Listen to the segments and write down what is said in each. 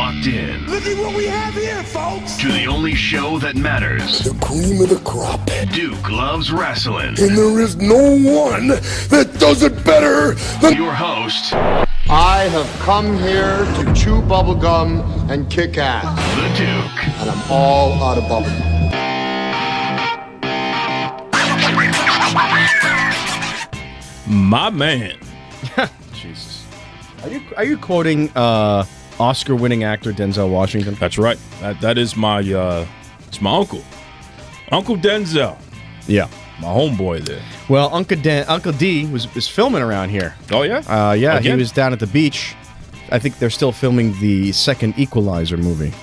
locked in. Look at what we have here, folks. To the only show that matters. The cream of the crop. Duke loves wrestling. And there is no one that does it better than your host. I have come here to chew bubblegum and kick ass. The Duke. And I'm all out of bubblegum. My man. Jesus. Are you quoting Oscar-winning actor Denzel Washington? That's right. That is my it's my uncle. Uncle Denzel. Yeah. My homeboy there. Well, Uncle D was filming around here. Oh yeah? Yeah, Again? he was down at the beach. I think they're still filming the second Equalizer movie.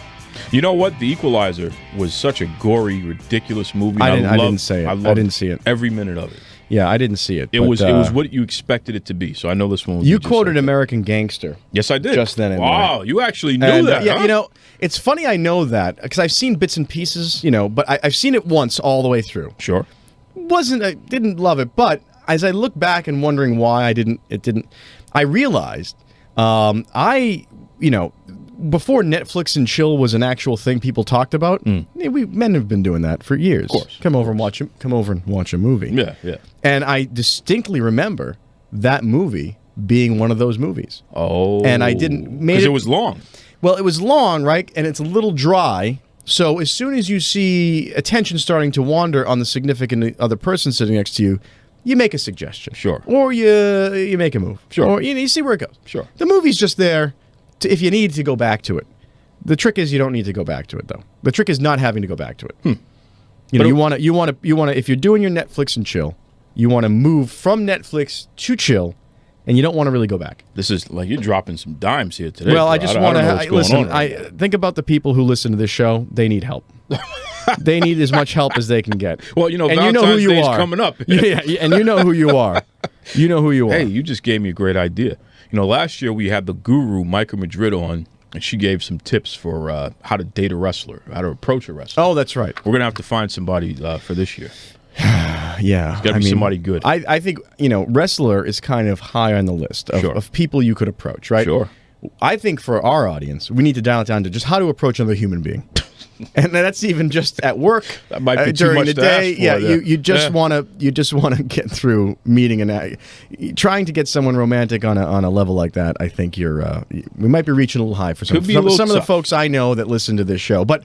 You know what? The Equalizer was such a gory, ridiculous movie. I didn't say it. I didn't see it. Every minute of it. Yeah, I didn't see it. It was what you expected it to be. So I know this one. You quoted American Gangster. Yes, I did. Just then. And wow, there. you actually knew that. Yeah, huh? you know, it's funny I know that because I've seen bits and pieces. You know, but I've seen it once all the way through. Sure. I didn't love it, but as I look back and wondering why I realized before Netflix and chill was an actual thing people talked about. Men have been doing that for years. Of course. Come over and watch a movie. Yeah, yeah. And I distinctly remember that movie being one of those movies. Oh. And I didn't because it was long. Well, it was long, right? And it's a little dry. So as soon as you see attention starting to wander on the significant other person sitting next to you, you make a suggestion. Sure. Or you make a move. Sure. Or you see where it goes. Sure. The movie's just there if you need to go back to it. The trick is you don't need to go back to it, though. The trick is not having to go back to it. You want to if you're doing your Netflix and chill, you want to move from Netflix to chill, and you don't want to really go back. This is like you're dropping some dimes here today. Well, bro. I just want to listen. Right think about the people who listen to this show. They need help. They need as much help as they can get. Well, you know, and Valentine's you know who you Day's are. coming up. Yeah, and you know who you are. You know who you are. Hey, you just gave me a great idea. You know, last year we had the guru, Micah Madrid, on, and she gave some tips for how to date a wrestler, how to approach a wrestler. Oh, that's right. We're going to have to find somebody for this year. Yeah. Got to be somebody good. I think, wrestler is kind of high on the list of people you could approach, right? Sure. I think for our audience, we need to dial it down to just how to approach another human being. And that's even just at work. That might be too during much the to day. ask for, yeah, yeah. you just want to get through meeting and trying to get someone romantic on a level like that. I think we might be reaching a little high for some of the folks I know that listen to this show. But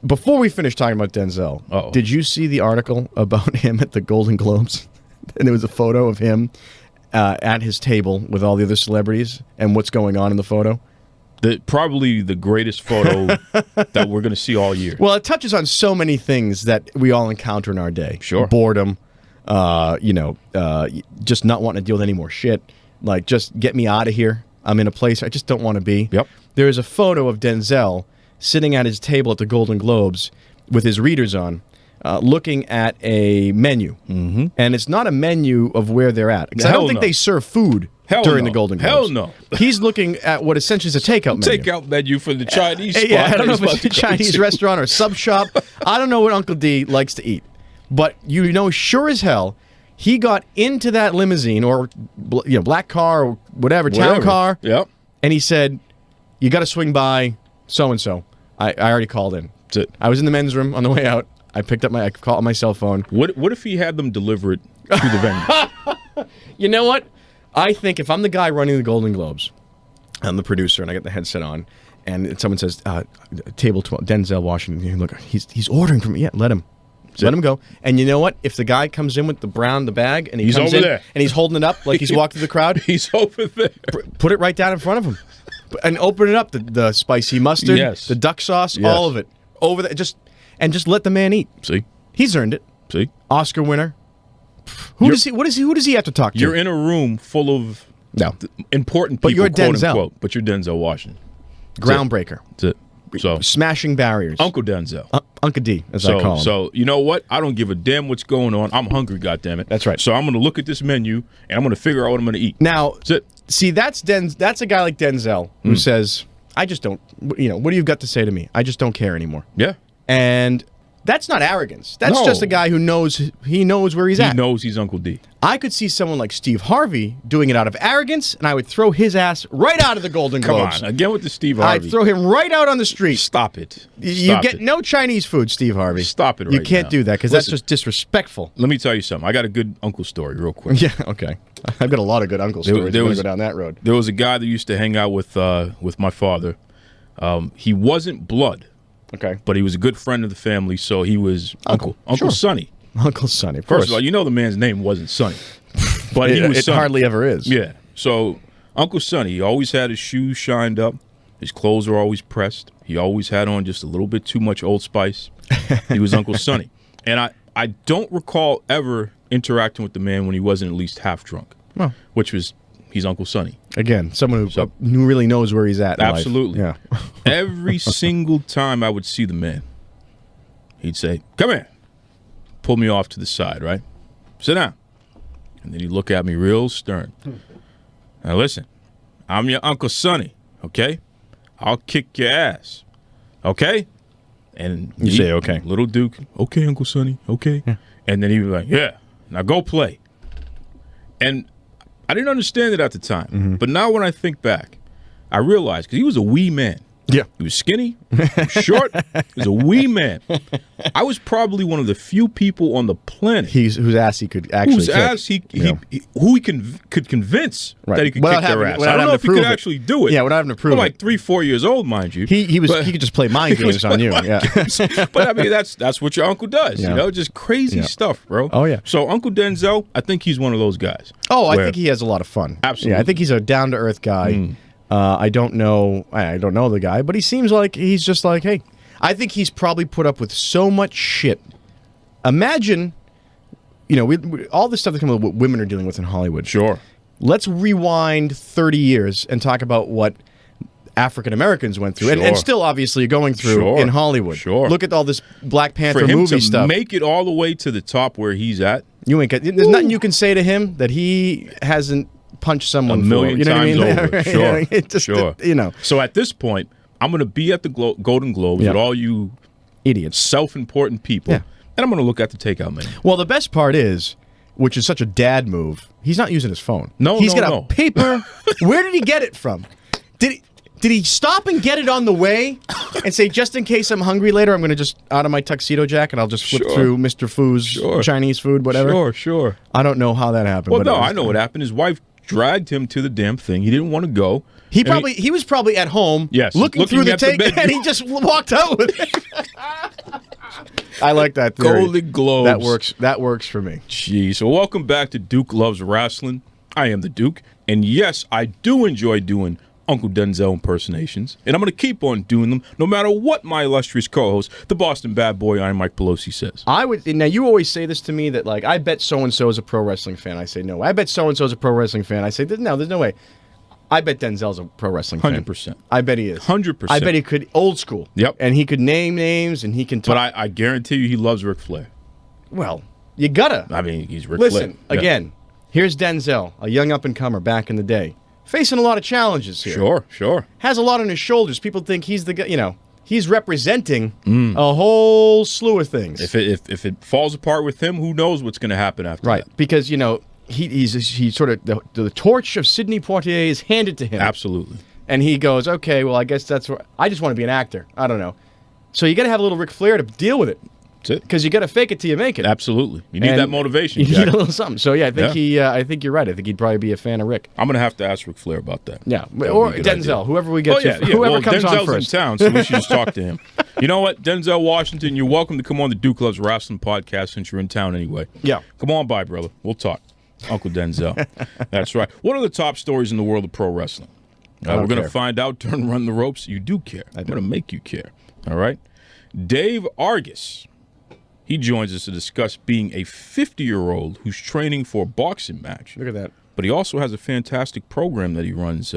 before we finish talking about Denzel, did you see the article about him at the Golden Globes? And there was a photo of him at his table with all the other celebrities and what's going on in the photo. Probably the greatest photo that we're going to see all year. Well, it touches on so many things that we all encounter in our day. Sure. Boredom, just not wanting to deal with any more shit. Like, just get me out of here. I'm in a place I just don't want to be. Yep. There is a photo of Denzel sitting at his table at the Golden Globes with his readers on, looking at a menu. Mm-hmm. And it's not a menu of where they're at. Because I don't think they serve food during the Golden Globes. Hell no. He's looking at what essentially is a takeout menu. Takeout menu for the Chinese spot. Yeah, I don't know if it's a Chinese restaurant or sub shop. I don't know what Uncle D likes to eat. But sure as hell, he got into that limousine or black car or whatever, town car. Yep. And he said, "You got to swing by so-and-so. I already called in." That's it. I was in the men's room on the way out. I called on my cell phone. What if he had them deliver it to the venue? You know what? I think if I'm the guy running the Golden Globes, I'm the producer, and I get the headset on, and someone says, table 12, Denzel Washington, look, he's ordering from me. Yeah, let him go. And you know what? If the guy comes in with the bag, and he's comes in there, and he's holding it up like he's walked through the crowd, he's over there. Put it right down in front of him, and open it up. The spicy mustard, the duck sauce, all of it over there. Just let the man eat. See, he's earned it. See, Oscar winner. Who does he have to talk to? You're in a room full of important people, but you're quote Denzel. unquote, but you're Denzel Washington. Groundbreaker. That's it. So smashing barriers. Uncle Denzel. Uncle D, as I call him. So you know what? I don't give a damn what's going on. I'm hungry, goddammit. That's right. So I'm going to look at this menu and I'm going to figure out what I'm going to eat. Now, that's it. See, that's a guy like Denzel who says, "I just don't. What do you got to say to me? I just don't care anymore." Yeah. And That's not arrogance. That's No. just a guy who knows where he's at. He knows he's Uncle D. I could see someone like Steve Harvey doing it out of arrogance, and I would throw his ass right out of the Golden Come Globes. on, again with the Steve Harvey. I'd throw him right out on the street. Stop it. You Stop get it. no Chinese food, Steve Harvey. Stop it right You can't now. do that because that's Listen. just disrespectful. Let me tell you something. I got a good uncle story real quick. Yeah, okay. I've got a lot of good uncle stories. there I'm going was- to go down that road. There was a guy that used to hang out with my father. He wasn't blood, Okay. but he was a good friend of the family, so he was Uncle Sure. Sonny. Uncle Sonny, of course. First of all, you know the man's name wasn't Sonny, but he was it Sonny. hardly ever is. Yeah. So Uncle Sonny, he always had his shoes shined up. His clothes were always pressed. He always had on just a little bit too much Old Spice. He was Uncle Sonny. And I don't recall ever interacting with the man when he wasn't at least half drunk, Well. which was he's Uncle Sonny. Again, someone So- who really knows where he's at in life. Absolutely. Yeah. Every single time I would see the man, he'd say, "Come here." Pull me off to the side, right? Sit down. And then he'd look at me real stern. Now listen, I'm your Uncle Sonny, okay? I'll kick your ass, okay? And You say, okay. Little Duke, okay, Uncle Sonny, okay? Yeah. And then he'd be like, yeah, now go play. And I didn't understand it at the time. Mm-hmm. But now when I think back, I realized, because he was a wee man. Yeah. He was skinny, he was short, he was a wee man. I was probably one of the few people on the planet Whose ass he could actually whose kick. ass who he could convince Right. that he could Without kick their having- ass. without I don't know having if to he could prove it. actually do it. Yeah, without having to prove We're like it. 3-4 years old, mind you. He But- could just play mind he was games on you. playing Yeah. mind games. But I mean, that's what your uncle does. Yeah. You know, just crazy Yeah. stuff, bro. Oh, yeah. So Uncle Denzel, I think he's one of those guys. Oh, I where- think he has a lot of fun. Absolutely. Yeah, I think he's a down to earth guy. I don't know the guy, but he seems like he's just like, hey, I think he's probably put up with so much shit. Imagine, all this stuff that comes what women are dealing with in Hollywood. Sure. Let's rewind 30 years and talk about what African Americans went through, and Sure. still obviously going through Sure. in Hollywood. Sure. Look at all this Black Panther For him movie to stuff. make it all the way to the top where he's at, There's nothing you can say to him that he hasn't punched someone a million for. You know times what I mean? over. Sure. It just, sure. So at this point, I'm going to be at the Golden Globes Yeah. with all you Idiots. self-important people, Yeah. and I'm going to look at the takeout menu. Well, the best part is, which is such a dad move, he's not using his phone. No, he's no, got no. a paper. Where did he get it from? Did he stop and get it on the way and say, just in case I'm hungry later, I'm going to just out of my tuxedo jacket, I'll just flip Sure. through Mr. Fu's Sure. Chinese food, whatever. Sure. I don't know how that happened. Well, but no, it was- I know what happened. His wife dragged him to the damn thing. He didn't want to go. He And he was probably at home, Yes, looking through the looking at the tape, menu. and he just walked out with it. I like that theory. Golden Globes. That works. That works for me. Gee, so welcome back to Duke Loves Rasslin. I am the Duke, and yes, I do enjoy doing Uncle Denzel impersonations, and I'm going to keep on doing them no matter what my illustrious co-host, the Boston bad boy, Iron Mike Pelosi, says. I would now. You always say this to me that like I bet so and so is a pro wrestling fan. I say no. I bet so and so is a pro wrestling fan. I say no. There's no way. I bet Denzel's a pro wrestling fan. 100%. I bet he is. 100%. I bet he could old school. Yep. And he could name names and he can talk. But I guarantee you he loves Ric Flair. well, you gotta. I mean, he's Ric Flair. Listen, Yeah. again, here's Denzel, a young up-and-comer back in the day, facing a lot of challenges here. Sure. Has a lot on his shoulders. People think he's the guy, he's representing a whole slew of things. If it falls apart with him, who knows what's going to happen after Right, that? because, he's sort of, the torch of Sidney Poitier is handed to him. Absolutely. And he goes, okay, well, I guess that's where, I just want to be an actor. I don't know. So you got to have a little Ric Flair to deal with it. That's it. Because you got to fake it till you make it. Absolutely. You need And that motivation, You Jack. need a little something. So yeah, I think you're right. I think he'd probably be a fan of Rick. I'm going to have to ask Ric Flair about that. Yeah, That would or be a good Denzel, idea. whoever we get Oh, to, yeah. whoever Well, comes Denzel's on first. in town, so we should just talk to him. You know what? Denzel Washington, you're welcome to come on the Duke Loves Wrestling podcast since you're in town anyway. Yeah. Come on by, brother. We'll talk. Uncle Denzel. That's right. What are the top stories in the world of pro wrestling? don't We're going to care. find out during Run the Ropes. You do care. I'm going to make you care. All right? Dave Argus. He joins us to discuss being a 50-year-old who's training for a boxing match. Look at that. But he also has a fantastic program that he runs,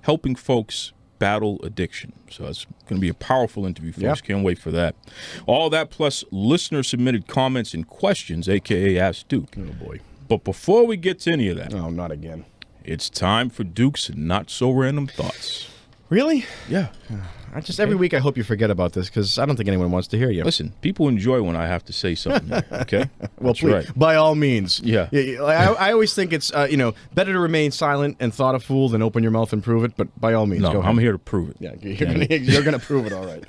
helping folks battle addiction. So it's going to be a powerful interview, folks. Yep. Can't wait for that. All that plus listener-submitted comments and questions, a.k.a. Ask Duke. Oh, boy. But before we get to any of that, Oh, not again. it's time for Duke's Not-So-Random Thoughts. Really? Yeah. Every week I hope you forget about this because I don't think anyone wants to hear you. Listen, people enjoy when I have to say something. Here, okay. Well, That's please, right. by all means. Yeah. I always think it's better to remain silent and thought a fool than open your mouth and prove it. But by all means, No, go ahead. I'm here to prove it. Yeah, you're gonna prove it. All right.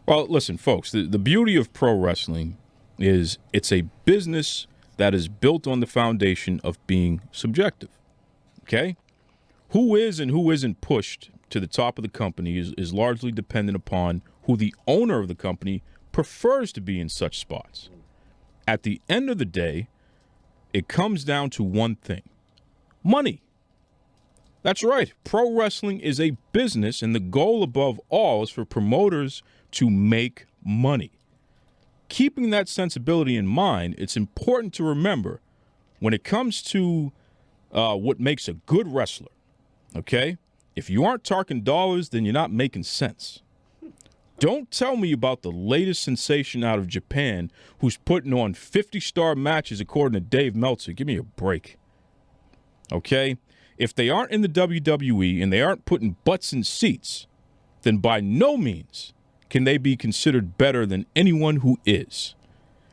Well, listen, folks. The beauty of pro wrestling is it's a business that is built on the foundation of being subjective. Okay. Who is and who isn't pushed to the top of the company is largely dependent upon who the owner of the company prefers to be in such spots. At the end of the day, it comes down to one thing: money. That's right. Pro wrestling is a business, and the goal above all is for promoters to make money. Keeping that sensibility in mind, it's important to remember when it comes to what makes a good wrestler, okay? If you aren't talking dollars, then you're not making sense. Don't tell me about the latest sensation out of Japan who's putting on 50-star matches according to Dave Meltzer. Give me a break. Okay? If they aren't in the WWE and they aren't putting butts in seats, then by no means can they be considered better than anyone who is.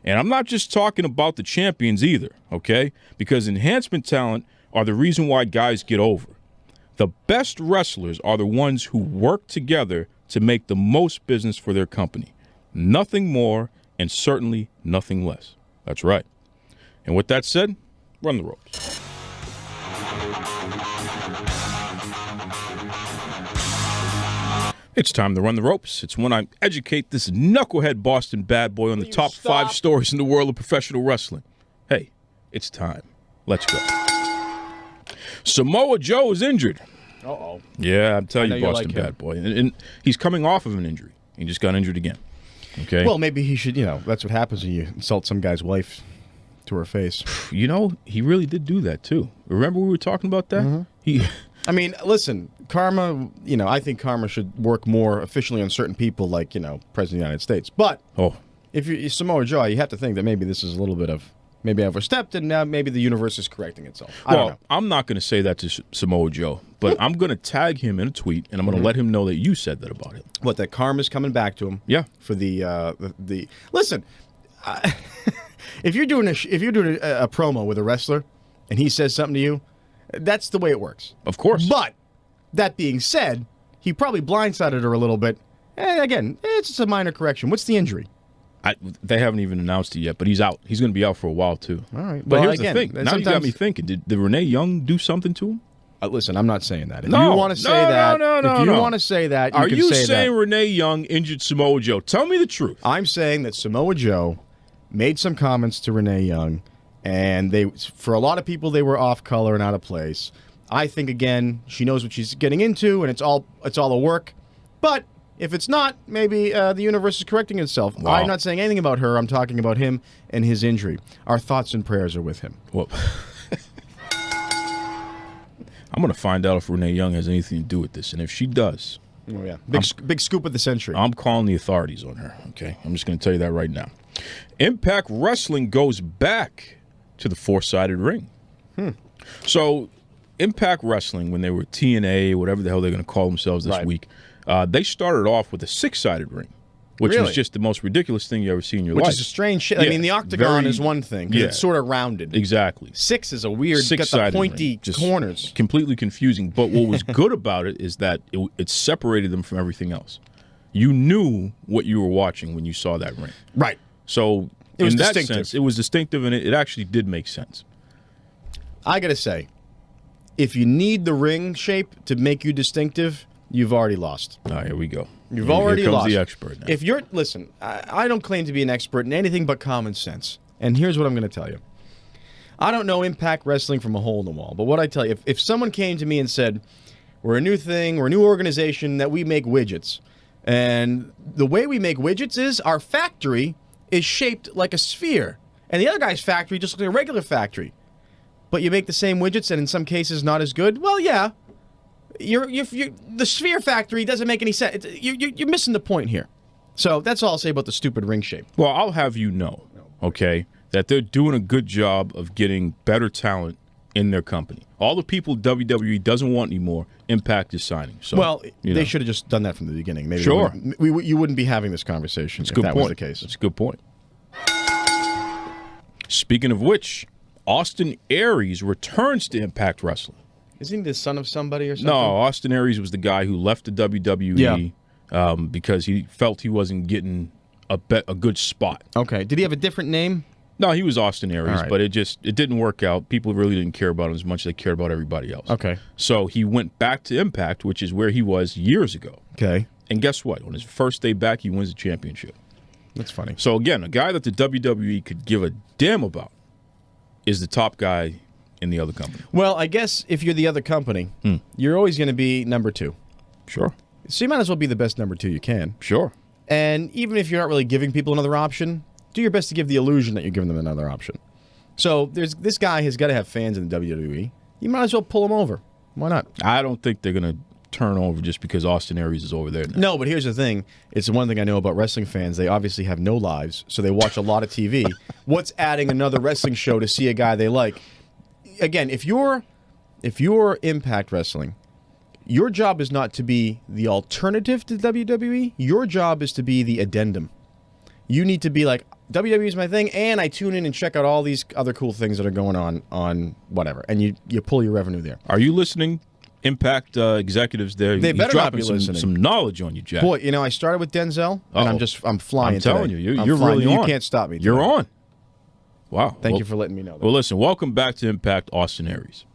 And I'm not just talking about the champions either, okay? Because enhancement talent are the reason why guys get over. The best wrestlers are the ones who work together to make the most business for their company. Nothing more and certainly nothing less. That's right. And with that said, run the ropes. It's time to run the ropes. It's when I educate this knucklehead Boston bad boy on the top 5 stories in the world of professional wrestling. Hey, it's time. Let's go. Samoa Joe is injured. Uh-oh. Yeah, I'm telling you, Boston like bad boy. And he's coming off of an injury. He just got injured again. Okay. Well, maybe he should, that's what happens when you insult some guy's wife to her face. He really did do that, too. Remember we were talking about that? Mm-hmm. I mean, listen, karma, I think karma should work more efficiently on certain people like, President of the United States. But if you're Samoa Joe, you have to think that maybe this is a little bit of, maybe I overstepped and now maybe the universe is correcting itself. I don't know. I'm not going to say that to Samoa Joe, but I'm going to tag him in a tweet and I'm going to let him know that you said that about him. What, that karma's coming back to him? Yeah. For the listen, if you're doing a promo with a wrestler and he says something to you, that's the way it works. Of course. But that being said, he probably blindsided her a little bit. And again, it's just a minor correction. What's the injury? They haven't even announced it yet, but he's out. He's going to be out for a while, too. All right. But well, here's the thing. Now you got me thinking. Did Renee Young do something to him? Listen, I'm not saying that. If you want to say that, if you want to say that, are you say saying that. Renee Young injured Samoa Joe? Tell me the truth. I'm saying that Samoa Joe made some comments to Renee Young, and for a lot of people, they were off color and out of place. I think, again, she knows what she's getting into, and it's all a work. But if it's not, maybe the universe is correcting itself. Wow. I'm not saying anything about her. I'm talking about him and his injury. Our thoughts and prayers are with him. Well, I'm going to find out if Renee Young has anything to do with this, and if she does... Oh, yeah. Big scoop of the century. I'm calling the authorities on her, okay? I'm just going to tell you that right now. Impact Wrestling goes back to the 4-sided ring. So... Impact Wrestling, when they were TNA, whatever the hell they're going to call themselves this week, they started off with a 6-sided ring, which was just the most ridiculous thing you ever see in your life. Which is a strange shit. Yeah, I mean, the octagon is one thing, because it's sort of rounded. Exactly. 6 is a weird, got the pointy corners. Completely confusing. But what was good about it is that it separated them from everything else. You knew what you were watching when you saw that ring. Right. So in that sense, it was distinctive, and it actually did make sense. I got to say, if you need the ring shape to make you distinctive, you've already lost. All right, here we go. You've already lost. Here comes the expert now. Listen, I don't claim to be an expert in anything but common sense. And here's what I'm going to tell you. I don't know Impact Wrestling from a hole in the wall, but what I tell you, if someone came to me and said, we're a new thing, we're a new organization that we make widgets, and the way we make widgets is our factory is shaped like a sphere, and the other guy's factory just looks like a regular factory. But you make the same widgets and in some cases not as good? Well, yeah. The sphere factory doesn't make any sense. You're missing the point here. So that's all I'll say about the stupid ring shape. Well, I'll have you know, okay, that they're doing a good job of getting better talent in their company. All the people WWE doesn't want anymore, Impact is signing. So, well, they should have just done that from the beginning. Maybe sure. You wouldn't be having this conversation if that was the case. That's a good point. Speaking of which, Austin Aries returns to Impact Wrestling. Isn't he the son of somebody or something? No, Austin Aries was the guy who left the WWE because he felt he wasn't getting a good spot. Okay. Did he have a different name? No, he was Austin Aries, right. but it didn't work out. People really didn't care about him as much as they cared about everybody else. Okay. So he went back to Impact, which is where he was years ago. Okay. And guess what? On his first day back, he wins the championship. That's funny. So again, a guy that the WWE could give a damn about is the top guy in the other company. Well, I guess if you're the other company, you're always going to be number 2. Sure. So you might as well be the best number 2 you can. Sure. And even if you're not really giving people another option, do your best to give the illusion that you're giving them another option. So this guy has got to have fans in the WWE. You might as well pull him over. Why not? I don't think they're going to turn over just because Austin Aries is over there now. No, but here's the thing. It's one thing I know about wrestling fans. They obviously have no lives, so they watch a lot of TV. What's adding another wrestling show to see a guy they like? Again, if you're Impact Wrestling, your job is not to be the alternative to WWE. Your job is to be the addendum. You need to be like, WWE is my thing, and I tune in and check out all these other cool things that are going on whatever, and you pull your revenue there. Are you listening, Impact executives there? They better not be some, listening. Some knowledge on you, Jack. Boy, I started with Denzel, and I'm flying. I'm telling today. you, I'm you're flying. really on. You can't stop me. You're today. on. Wow. Thank you for letting me know that. Well, listen, welcome back to Impact, Austin Aries.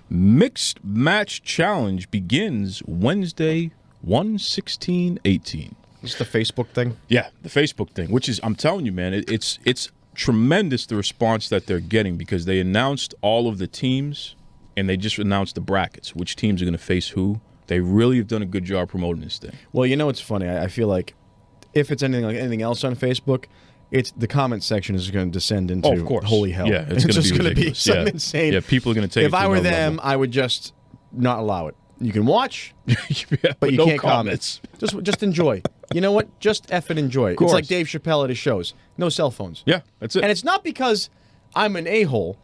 Mixed Match Challenge begins Wednesday, 1/16/18. This is the Facebook thing? Yeah, the Facebook thing, which is, I'm telling you, man, it's tremendous the response that they're getting because they announced all of the teams and they just announced the brackets, which teams are going to face who. They really have done a good job promoting this thing. Well, it's funny. I feel like if it's anything like anything else on Facebook, it's the comment section is going to descend into of course. holy hell. Yeah, it's just going going to be ridiculous. something insane. Yeah, people are going to take it If to I were another them, level. I would just not allow it. You can watch, Yeah, but you no can't comments. comment. Just enjoy. You know what? Just effing enjoy. It's course. like Dave Chappelle at his shows. No cell phones. Yeah, that's it. And it's not because I'm an a-hole.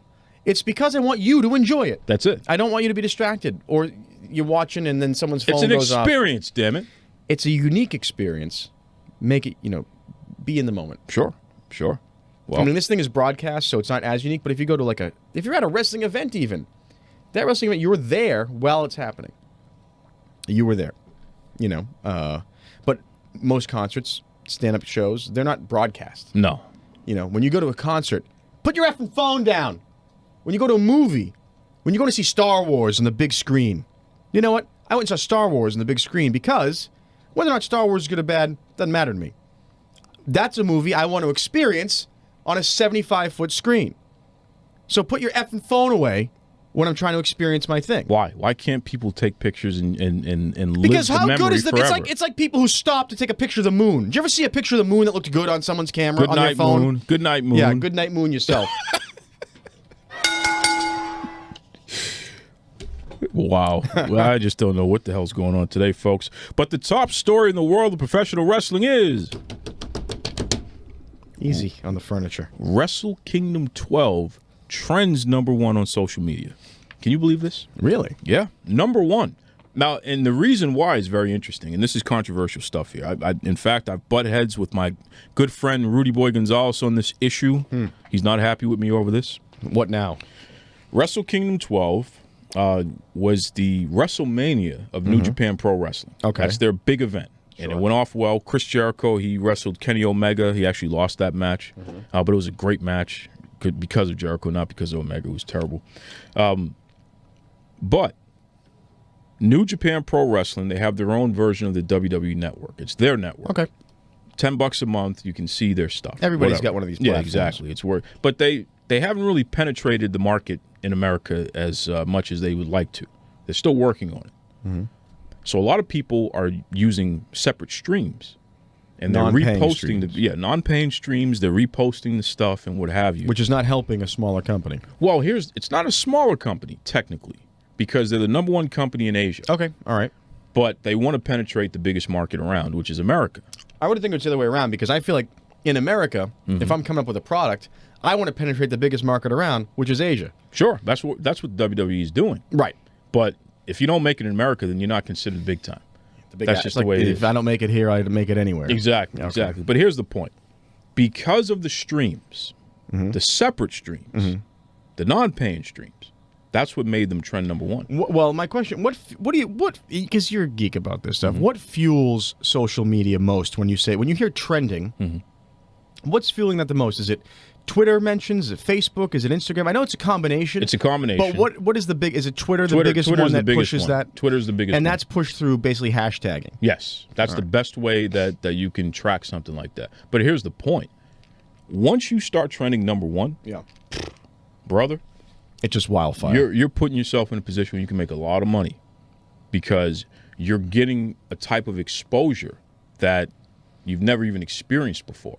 It's because I want you to enjoy it. That's it. I don't want you to be distracted or you're watching and then someone's phone It's an goes off. experience, damn it. It's a unique experience. Make it, be in the moment. Sure. Well, I mean, this thing is broadcast, so it's not as unique. But if you go to if you're at a wrestling event, even that wrestling event, you're there while it's happening. You were there, But most concerts, stand-up shows, they're not broadcast. no. When you go to a concert, put your effing phone down. When you go to a movie, when you go to see Star Wars on the big screen, you know what? I went and saw Star Wars on the big screen because whether or not Star Wars is good or bad doesn't matter to me. That's a movie I want to experience on a 75-foot screen. So put your effing phone away when I'm trying to experience my thing. Why? Why can't people take pictures and live Because the how memory good is forever? it's like people who stop to take a picture of the moon. Did you ever see a picture of the moon that looked good on someone's camera Good on night, their phone? moon. Good night, moon. Yeah, good night, moon yourself. Wow. Well, I just don't know what the hell's going on today, folks. But the top story in the world of professional wrestling is Easy on the furniture. Wrestle Kingdom 12 trends #1 on social media. Can you believe this? Really? Yeah, #1. Now, and the reason why is very interesting, and this is controversial stuff here. In fact, I've butt heads with my good friend Rudy Boy Gonzalez on this issue. He's not happy with me over this. What now? Wrestle Kingdom 12 was the WrestleMania of New Japan Pro Wrestling. Okay. That's their big event. And it went off well. Chris Jericho, he wrestled Kenny Omega. He actually lost that match. But it was a great match because of Jericho, not because of Omega. It was terrible. But New Japan Pro Wrestling, they have their own version of the WWE Network. It's their network. Okay. $10 a month, you can see their stuff. Everybody's Whatever. got one of these Yeah, platforms. exactly. It's worth. But they haven't really penetrated the market in America as much as they would like to. They're still working on it. So a lot of people are using separate streams, and they're Non-paying reposting streams. non-paying streams. They're reposting the stuff and what have you. Which is not helping a smaller company. Well, it's not a smaller company technically because they're the #1 company in Asia. Okay, all right. But they want to penetrate the biggest market around, which is America. I would think it's the other way around because I feel like in America, if I'm coming up with a product, I want to penetrate the biggest market around, which is Asia. Sure, that's what WWE is doing. Right. But if you don't make it in America, then you're not considered big time. That's just the way it is. If I don't make it here, I make it anywhere. Exactly, Okay. exactly. But here's the point. Because of the streams, the separate streams, the non-paying streams, that's what made them trend number one. Well, my question, because you're a geek about this stuff, what fuels social media most when you hear trending, what's fueling that the most? Is it Twitter mentions? Is it Facebook? Is it Instagram? I know it's a combination. It's a combination. But what is the big? Is it Twitter the biggest one that pushes that? Twitter's the biggest one. And that's pushed through basically hashtagging. Yes. That's the best way that you can track something like that. But here's the point. Once you start trending number one, brother, it's just wildfire. You're putting yourself in a position where you can make a lot of money because you're getting a type of exposure that you've never even experienced before.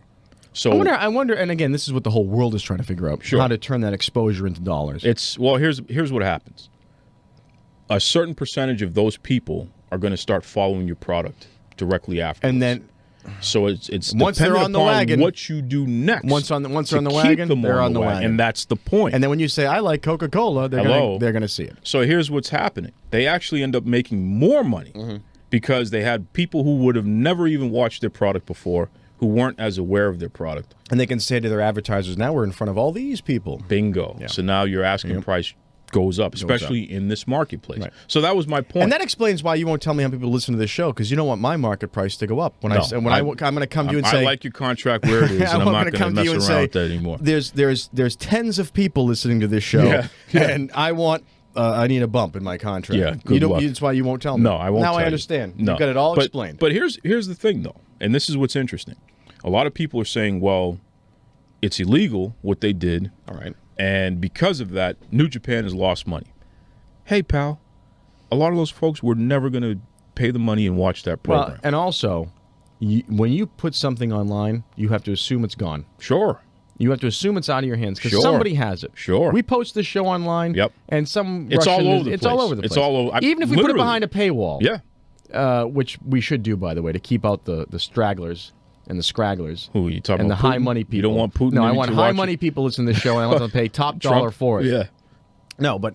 So I wonder, and again, this is what the whole world is trying to figure out: how to turn that exposure into dollars. Here's what happens. A certain percentage of those people are going to start following your product directly after, and then. So it's once they're on the wagon, what you do next. Once they're on the wagon, they're on the wagon, and that's the point. And then when you say I like Coca-Cola, they're going to see it. So here's what's happening: they actually end up making more money because they had people who would have never even watched their product before, who weren't as aware of their product, and they can say to their advertisers, "Now we're in front of all these people." Bingo! Yeah. So now your asking price goes up, especially in this marketplace. Right. So that was my point. And that explains why you won't tell me how people listen to this show, because you don't want my market price to go up. I'm going to come to you and say, I like your contract where it is, and I'm not going to mess around with that anymore. There's tens of people listening to this show, and I need a bump in my contract. Yeah, good luck. That's why you won't tell me. No, I won't. Now tell I understand. No. You've got it all explained. But here's the thing, though, and this is what's interesting. A lot of people are saying, well, it's illegal what they did. All right. And because of that, New Japan has lost money. Hey, pal, a lot of those folks were never going to pay the money and watch that program. Well, and also, when you put something online, you have to assume it's gone. Sure. You have to assume it's out of your hands because somebody has it. Sure. We post this show online. Yep. And some it's Russian, all over the place. It's all over the place. It's all over. Even if we put it behind a paywall. Yeah. Which we should do, by the way, to keep out the stragglers and the scragglers. Who are you talking and about? And the high money people. You don't want Putin? No, I want high money people listening to the show, and I want them to pay top dollar for it. Yeah. No, but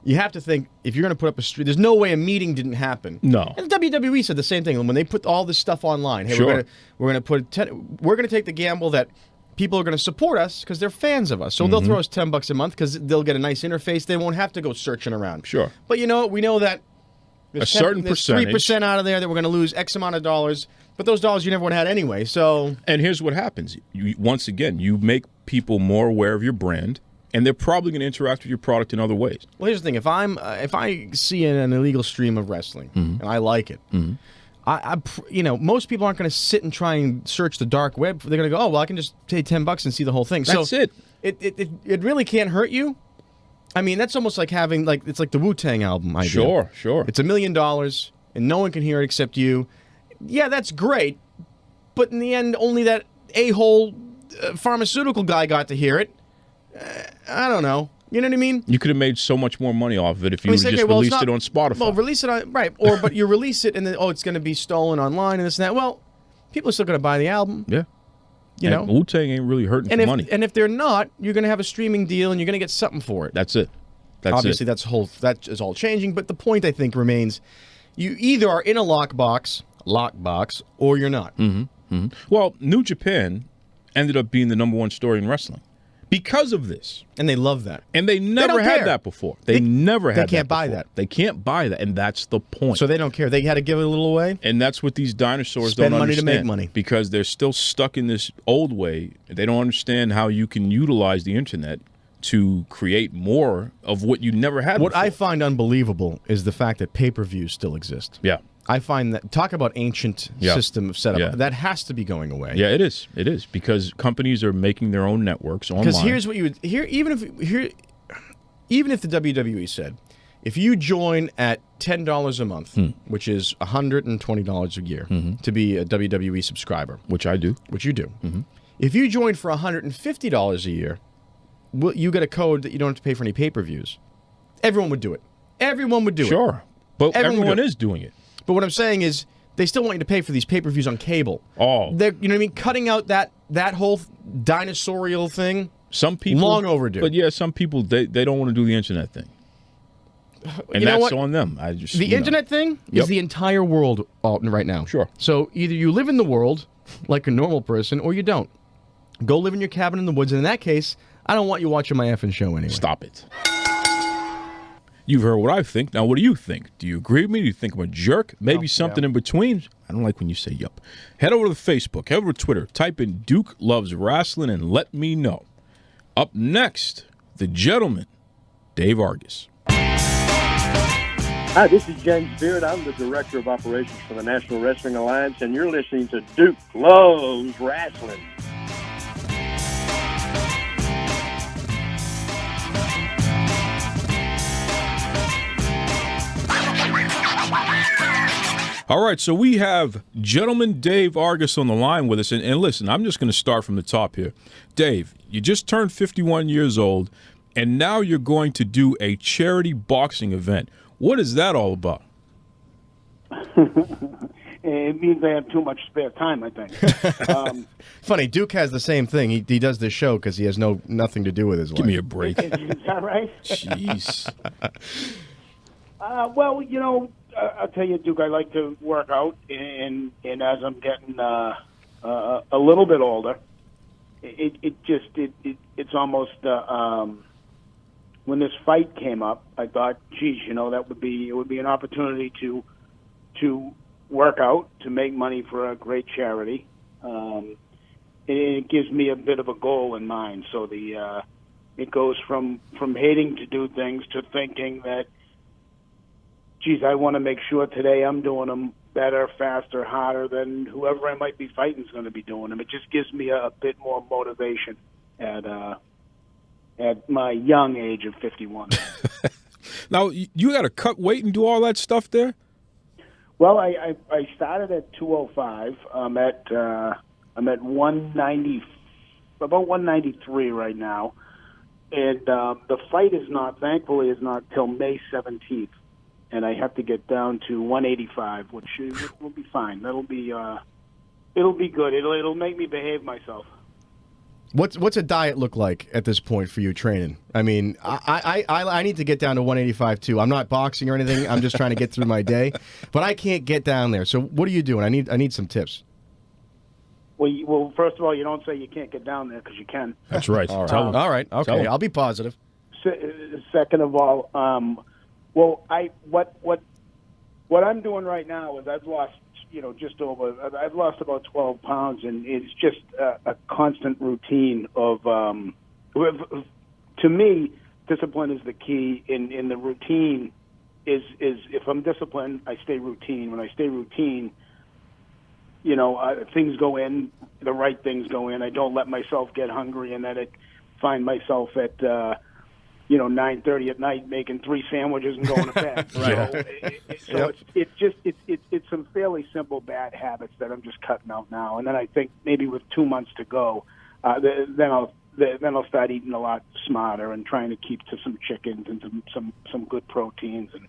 you have to think, if you're going to put up a street, there's no way a meeting didn't happen. No. And the WWE said the same thing when they put all this stuff online. Hey, sure. we're going to take the gamble that people are going to support us because they're fans of us. So they'll throw us $10 a month because they'll get a nice interface. They won't have to go searching around. Sure. But you know what? We know that a certain percentage, 3% out of there that we're going to lose X amount of dollars. But those dollars you never would have had anyway. So. And here's what happens. Once again, you make people more aware of your brand. And they're probably going to interact with your product in other ways. Well, here's the thing: if I see an illegal stream of wrestling and I like it, most people aren't going to sit and try and search the dark web. They're going to go, "Oh, well, I can just pay $10 and see the whole thing." That's it. It really can't hurt you. I mean, that's almost like having it's like the Wu-Tang album idea. Sure. It's $1 million and no one can hear it except you. Yeah, that's great, but in the end, only that a-hole pharmaceutical guy got to hear it. I don't know. You know what I mean? You could have made so much more money off of it if you released it on Spotify. Well, release it on but you release it and then it's going to be stolen online and this and that. Well, people are still going to buy the album. Yeah. You know, Wu-Tang ain't really hurting for money. And if they're not, you're going to have a streaming deal and you're going to get something for it. That's it. Obviously, that is all changing. But the point I think remains: you either are in a lockbox, or you're not. Well, New Japan ended up being the #1 story in wrestling. Because of this. And they love that. And they never had that before. They never had that. They can't buy that. They can't buy that. And that's the point. So they don't care. They had to give it a little away. And that's what these dinosaurs Spend don't money understand. to make money. Because they're still stuck in this old way. They don't understand how you can utilize the internet to create more of what you never had before. What I find unbelievable is the fact that pay-per-views still exist. Yeah. I find that, talk about ancient system of setup, that has to be going away. Yeah, it is. It is, because companies are making their own networks online. Because here's what you would even if the WWE said, if you join at $10 a month, which is $120 a year to be a WWE subscriber, which I do, which you do, if you join for $150 a year, you get a code that you don't have to pay for any pay-per-views. Everyone would do it. Everyone would do it. Sure, but everyone is doing it. But what I'm saying is, they still want you to pay for these pay-per-views on cable. Oh. You know what I mean? Cutting out that whole dinosaurial thing. Some people long overdue. But yeah, some people they don't want to do the internet thing, and you know that's what? on them. The internet thing is the entire world right now. Sure. So either you live in the world like a normal person, or you don't. Go live in your cabin in the woods. And in that case, I don't want you watching my effing show anyway. Stop it. You've heard what I think. Now, what do you think? Do you agree with me? Do you think I'm a jerk? Maybe something in between? I don't like when you say yup. Head over to Facebook. Head over to Twitter. Type in Duke Loves Rasslin and let me know. Up next, the gentleman, Dave Argus. Hi, this is James Beard. I'm the Director of Operations for the National Wrestling Alliance, and you're listening to Duke Loves Rasslin. All right, so we have gentleman Dave Argus on the line with us. And listen, I'm just going to start from the top here. Dave, you just turned 51 years old, and now you're going to do a charity boxing event. What is that all about? It means I have too much spare time, I think. Funny, Duke has the same thing. He does this show because he has nothing to do with his life. Give me a break. Is that right? Jeez. Well, you know, I'll tell you, Duke, I like to work out, and as I'm getting a little bit older, it's almost when this fight came up, I thought, geez, you know, it would be an opportunity to work out, to make money for a great charity. It gives me a bit of a goal in mind. So it goes from hating to do things to thinking that, geez, I want to make sure today I'm doing them better, faster, harder than whoever I might be fighting is going to be doing them. It just gives me a bit more motivation at my young age of 51. Now, you got to cut weight and do all that stuff there? Well, I started at 205. I'm at 190, about 193 right now, and the fight thankfully is not till May 17th, and I have to get down to 185, which will be fine. It'll be good. It'll make me behave myself. What's a diet look like at this point for you training? I mean, I need to get down to 185 too. I'm not boxing or anything. I'm just trying to get through my day, but I can't get down there. So what are you doing? I need some tips. Well, first of all, you don't say you can't get down there because you can. That's right. All right. All right. Okay. I'll be positive. Second of all, what I'm doing right now is I've lost, I've lost about 12 pounds, and it's just a constant routine of, to me, discipline is the key. In the routine is if I'm disciplined, I stay routine. When I stay routine, things go in, the right things go in. I don't let myself get hungry, and then I find myself at 9:30 at night making 3 sandwiches and going to bed. So it's some fairly simple bad habits that I'm just cutting out now. And then I think maybe with 2 months to go, then I'll start eating a lot smarter and trying to keep to some chickens and some good proteins and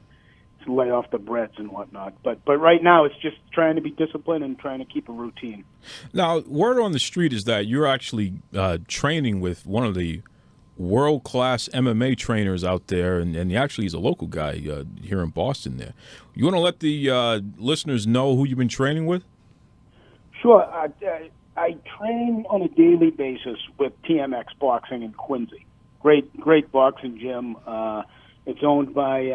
lay off the breads and whatnot. But right now it's just trying to be disciplined and trying to keep a routine. Now, word on the street is that you're actually training with one of the world-class MMA trainers out there, and actually he's a local guy here in Boston there. You want to let the listeners know who you've been training with? Sure. I train on a daily basis with TMX Boxing in Quincy. Great boxing gym. It's owned by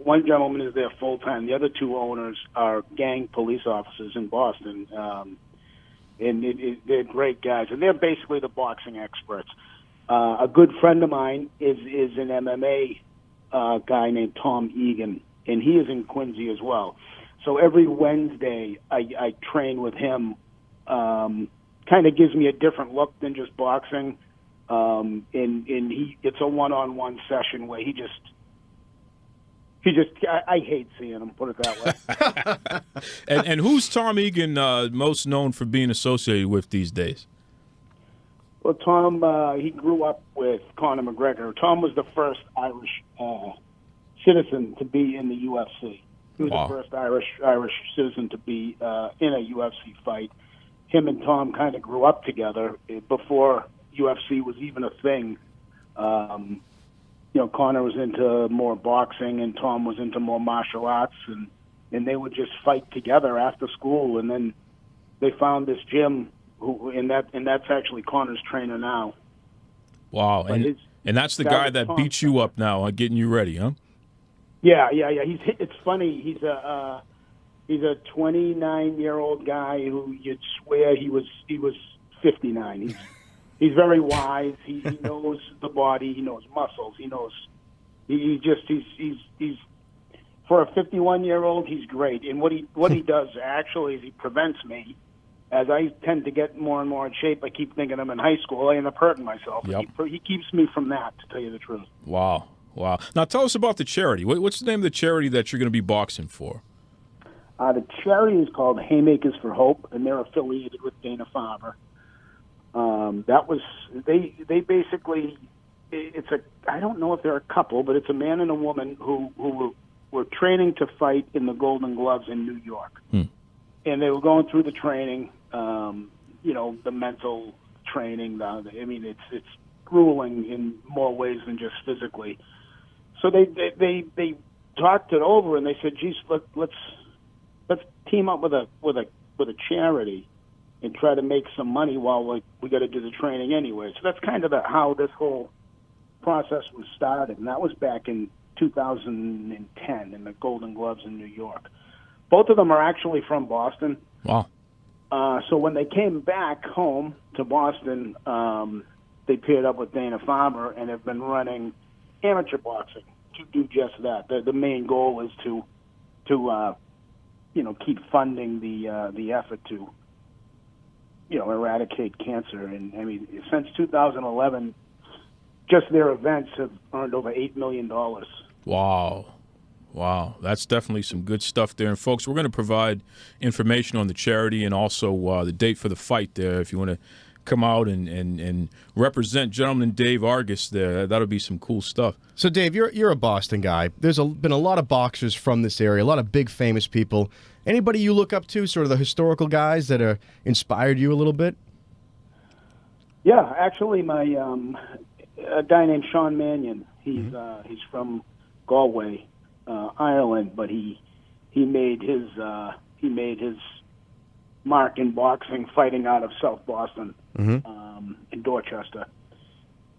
one gentleman is there full-time. The other 2 owners are gang police officers in Boston, and they're great guys, and they're basically the boxing experts. A good friend of mine is an MMA guy named Tom Egan, and he is in Quincy as well. So every Wednesday I train with him. Kind of gives me a different look than just boxing. And it's a one-on-one session where he just I hate seeing him, put it that way. and who's Tom Egan most known for being associated with these days? Well, Tom, he grew up with Conor McGregor. Tom was the first Irish citizen to be in the UFC. He was the first Irish citizen to be in a UFC fight. Him and Tom kind of grew up together before UFC was even a thing. Connor was into more boxing, and Tom was into more martial arts, and they would just fight together after school. And then they found this gym, and that's actually Connor's trainer now. Wow, and that's the guy that beats you up now, getting you ready, huh? Yeah. It's funny. He's a 29-year-old guy who you'd swear he was 59. He's very wise. He knows the body. He knows muscles. He knows. He's for a 51-year-old. He's great. And what he does actually is he prevents me. As I tend to get more and more in shape, I keep thinking I'm in high school. I end up hurting myself. Yep. He keeps me from that, to tell you the truth. Wow. Now tell us about the charity. What's the name of the charity that you're going to be boxing for? The charity is called Haymakers for Hope, and they're affiliated with Dana-Farber. They basically, I don't know if they're a couple, but it's a man and a woman who were training to fight in the Golden Gloves in New York. And they were going through the training, the mental training. It's grueling in more ways than just physically. So they talked it over, and they said, "Geez, let's team up with a charity and try to make some money while we got to do the training anyway." So that's kind of how this whole process was started, and that was back in 2010 in the Golden Gloves in New York. Both of them are actually from Boston. Wow. So when they came back home to Boston, they paired up with Dana-Farber and have been running amateur boxing to do just that. The main goal is to keep funding the effort to eradicate cancer. And since 2011, just their events have earned over $8 million. Wow, that's definitely some good stuff there. And folks, we're going to provide information on the charity and also the date for the fight there. If you want to come out and represent Gentleman Dave Argus there, that'll be some cool stuff. So, Dave, you're a Boston guy. There's been a lot of boxers from this area, a lot of big famous people. Anybody you look up to, sort of the historical guys that are inspired you a little bit? Yeah, actually, a guy named Sean Mannion. He's from Galway, Ireland, but he made his mark in boxing fighting out of South Boston, in Dorchester.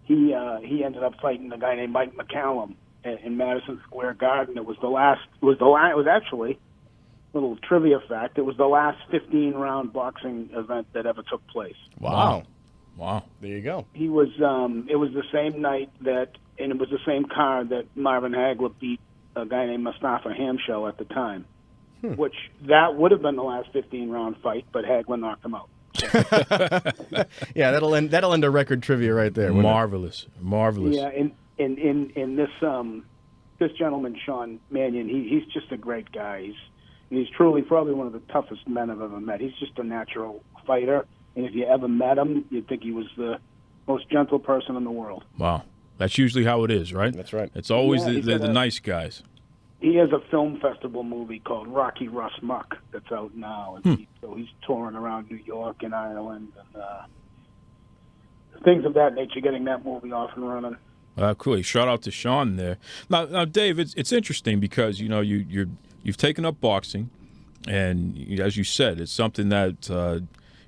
He ended up fighting a guy named Mike McCallum in Madison Square Garden. It was actually, little trivia fact, it was the last 15-round boxing event that ever took place. Wow. There you go. He was. It was the same night and it was the same card that Marvin Hagler beat a guy named Mustafa Hamshell at the time, which that would have been the last 15-round fight, but Hagler knocked him out. Yeah, that'll end a record trivia right there. Marvelous. Yeah, in this gentleman, Sean Mannion, he's just a great guy. He's truly probably one of the toughest men I've ever met. He's just a natural fighter, and if you ever met him, you'd think he was the most gentle person in the world. Wow. That's usually how it is, right? That's right. It's always the nice guys. He has a film festival movie called Rocky Russ Muck that's out now. And so he's touring around New York and Ireland and things of that nature, getting that movie off and running. Cool. Shout out to Sean there. Now, Dave, it's interesting because you've taken up boxing, and as you said, it's something that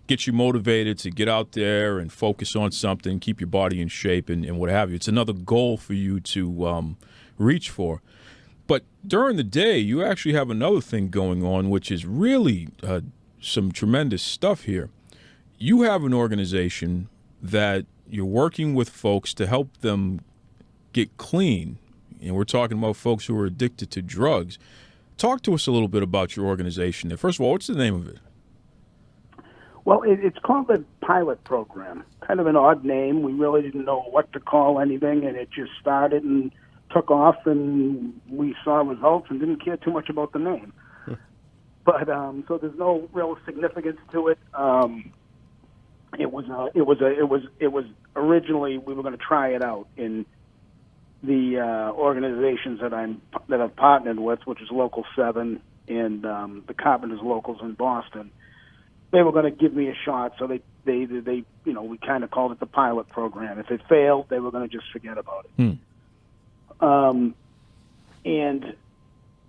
gets you motivated to get out there and focus on something, keep your body in shape, and what have you. It's another goal for you to reach for. But during the day, you actually have another thing going on, which is really some tremendous stuff here. You have an organization that you're working with folks to help them get clean, and we're talking about folks who are addicted to drugs. Talk to us a little bit about your organization there. First of all, what's the name of it? Well, it's called the Pilot Program. Kind of an odd name. We really didn't know what to call anything, and it just started and took off, and we saw results and didn't care too much about the name. But so there's no real significance to it. It was originally we were going to try it out in the organizations that I've partnered with, which is Local 7 and the Carpenters Locals in Boston. They were going to give me a shot, so they we kind of called it the pilot program. If it failed, they were going to just forget about it. And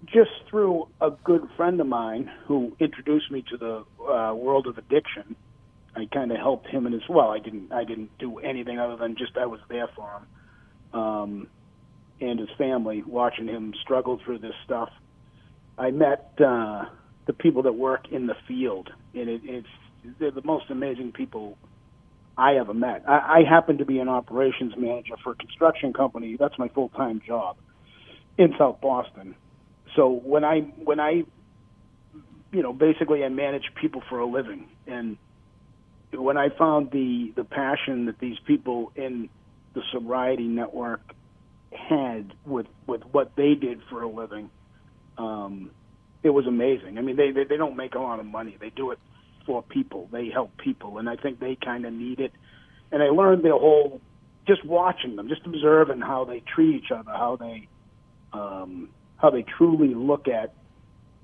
just through a good friend of mine who introduced me to the world of addiction, I kind of helped him in his. Well, I didn't do anything other than just I was there for him and his family, watching him struggle through this stuff. I met the people that work in the field, and they're the most amazing people I ever met. I happen to be an operations manager for a construction company. That's my full-time job in South Boston. So when I basically I manage people for a living, and when I found the passion that these people in the sobriety network had with what they did for a living, it was amazing. I mean, they don't make a lot of money. They do it for people. They help people, and I think they kind of need it. And I learned their whole, just watching them, just observing how they treat each other, how they truly look at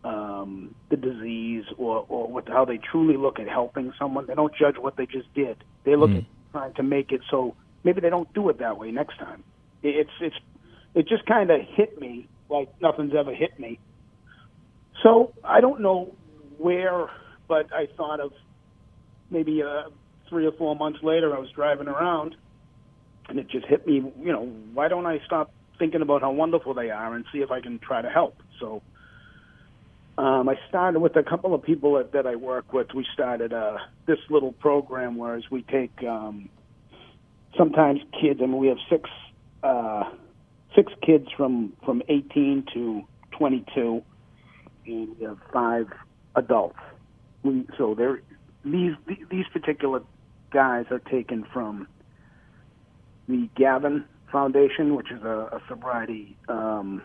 the disease, or how they truly look at helping someone. They don't judge what they just did. They look at trying to make it so maybe they don't do it that way next time. It just kind of hit me like nothing's ever hit me. So I don't know where, but I thought of maybe 3 or 4 months later, I was driving around, and it just hit me, why don't I stop thinking about how wonderful they are and see if I can try to help? So I started with a couple of people that I work with. We started this little program where we take sometimes kids. I mean, we have six kids from 18 to 22, and we have 5 adults. So these particular guys are taken from the Gavin Foundation, which is a sobriety. I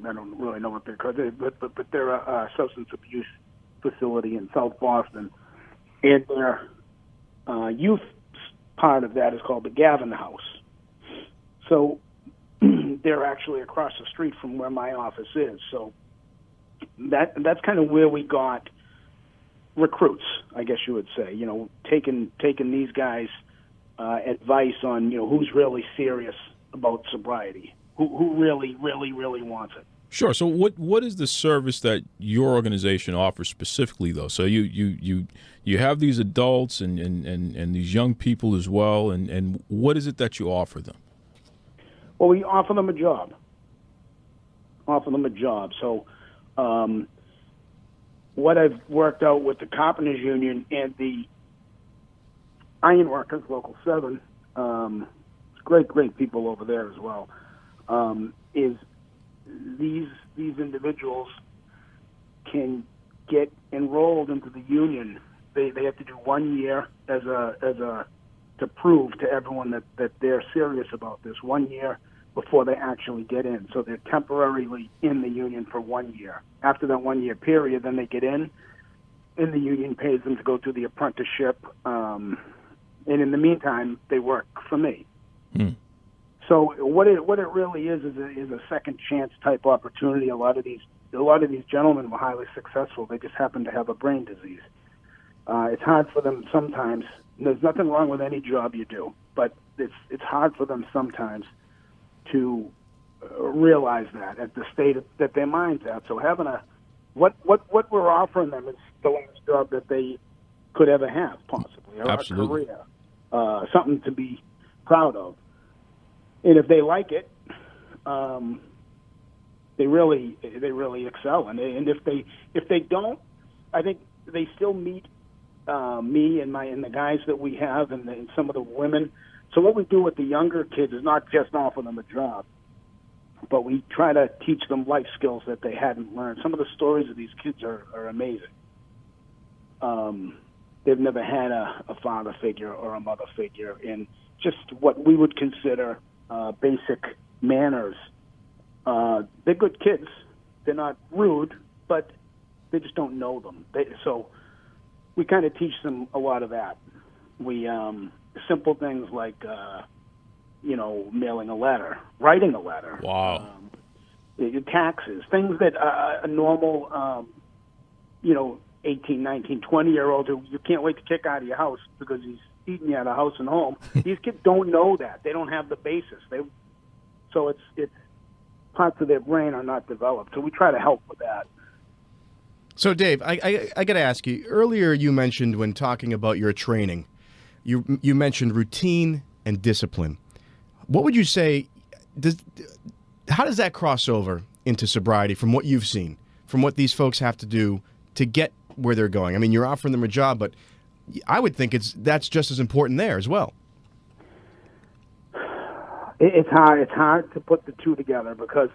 don't really know what they're called, but they're a substance abuse facility in South Boston, and their youth part of that is called the Gavin House. So they're actually across the street from where my office is. So that's kind of where we got recruits, I guess you would say. Taking these guys' advice on who's really serious about sobriety. Who really, really, really wants it? Sure. So what is the service that your organization offers specifically, though? So you have these adults and these young people as well, and what is it that you offer them? Well, we offer them a job. So what I've worked out with the Carpenters Union and the Ironworkers, Local 7, great people over there as well, is these individuals can get enrolled into the union. They have to do 1 year to prove to everyone that they're serious about this 1 year before they actually get in. So they're temporarily in the union for 1 year. After that 1 year period, then they get in, and the union pays them to go through the apprenticeship. And in the meantime, they work for me. So what it really is a second chance type opportunity. A lot of these gentlemen were highly successful. They just happen to have a brain disease. It's hard for them sometimes. There's nothing wrong with any job you do, but it's hard for them sometimes to realize that at the state that their mind's at. So having what we're offering them is the last job that they could ever have, possibly, or Absolutely. a career, something to be proud of. And if they like it, they really excel. And if they don't, I think they still meet me and the guys that we have and some of the women. So what we do with the younger kids is not just offer them a job, but we try to teach them life skills that they hadn't learned. Some of the stories of these kids are amazing. They've never had a father figure or a mother figure, and just what we would consider basic manners. They're good kids. They're not rude, but they just don't know them. So we kind of teach them a lot of that. We simple things like mailing a letter, writing a letter. Wow. Your taxes, things that a normal 18, 19, 20-year-old who you can't wait to kick out of your house because he's eating you out of house and home. These kids don't know that. They don't have the basis. So it's parts of their brain are not developed. So we try to help with that. So, Dave, I got to ask you. Earlier, you mentioned when talking about your training, you mentioned routine and discipline. What would you say? How does that cross over into sobriety from what you've seen, from what these folks have to do to get where they're going? I mean, you're offering them a job, but I would think that's just as important there as well. It's hard. It's hard to put the two together because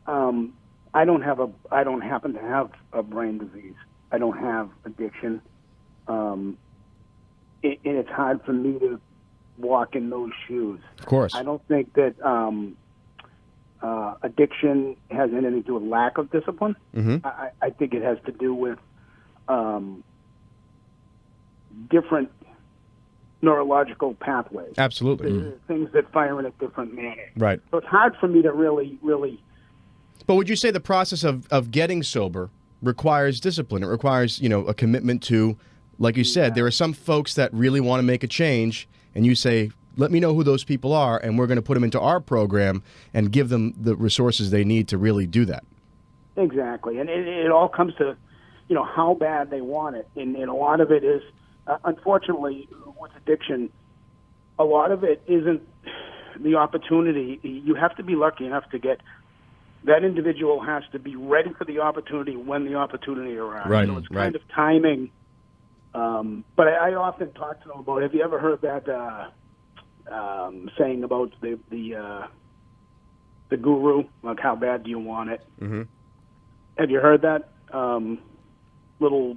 I don't happen to have a brain disease. I don't have addiction, and it's hard for me to walk in those shoes. Of course, I don't think that addiction has anything to do with lack of discipline. Mm-hmm. I think it has to do with different neurological pathways. Absolutely. Things that fire in a different manner. Right. So it's hard for me to really. But would you say the process of getting sober requires discipline? It requires, a commitment to, like you said, there are some folks that really want to make a change, and you say, let me know who those people are, and we're going to put them into our program and give them the resources they need to really do that. Exactly. And it all comes to, how bad they want it. And a lot of it is, unfortunately, with addiction, a lot of it isn't the opportunity. You have to be lucky enough to get, that individual has to be ready for the opportunity when the opportunity arrives. Right, so it's kind of timing. But I often talk to them about, have you ever heard that saying about the guru, like how bad do you want it? Mm-hmm. Have you heard that little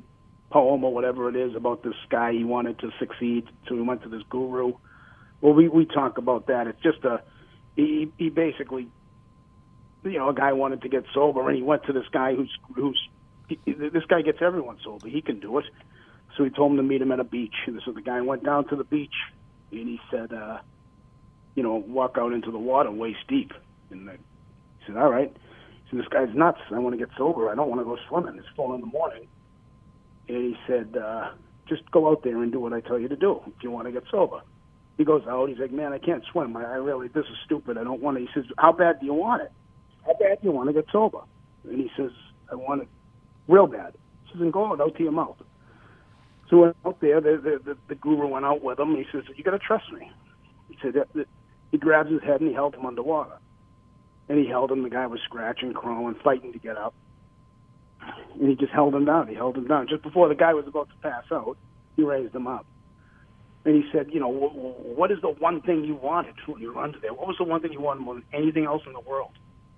poem or whatever it is about this guy? He wanted to succeed, so he went to this guru. Well, we talk about that. It's just he basically, a guy wanted to get sober, and he went to this guy this guy gets everyone sober. He can do it. So he told him to meet him at a beach. And so the guy went down to the beach, and he said, walk out into the water waist deep. And he said, all right. So this guy's nuts. I want to get sober. I don't want to go swimming. It's 4 a.m. And he said, just go out there and do what I tell you to do if you want to get sober. He goes out. He's like, man, I can't swim. I really, this is stupid. I don't want to. He says, how bad do you want it? How bad do you want to get sober? And he says, I want it real bad. He says, then go out to your mouth. So went out there. The guru went out with him. He says, you got to trust me. He said, he grabs his head and he held him underwater. And he held him. The guy was scratching, crawling, fighting to get up. And he just held him down. He held him down. Just before the guy was about to pass out, he raised him up. And he said, what is the one thing you wanted when you were under there? What was the one thing you wanted more than anything else in the world?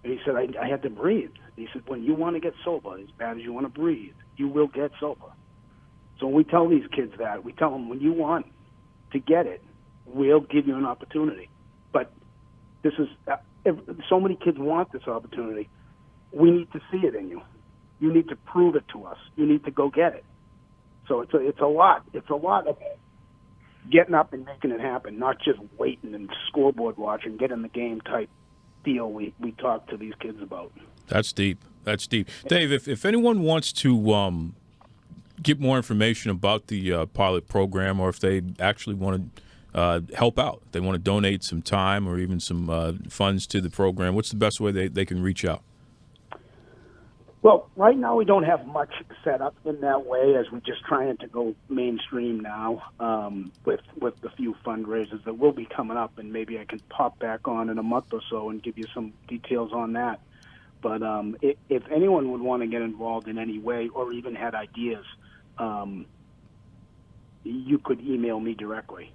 And he said, I had to breathe. He said, when you want to get sober, as bad as you want to breathe, you will get sober. So when we tell these kids that, we tell them, when you want to get it, we'll give you an opportunity. But this is, so many kids want this opportunity. We need to see it in you. You need to prove it to us. You need to go get it. So it's a lot. It's a lot of getting up and making it happen, not just waiting and scoreboard watching, get in the game type deal we talk to these kids about. That's deep. That's deep. Dave, if anyone wants to get more information about the pilot program, or if they actually want to help out, they want to donate some time or even some funds to the program, what's the best way they can reach out? Well, right now we don't have much set up in that way, as we're just trying to go mainstream now with the few fundraisers that will be coming up, and maybe I can pop back on in a month or so and give you some details on that. But if anyone would want to get involved in any way or even had ideas, you could email me directly.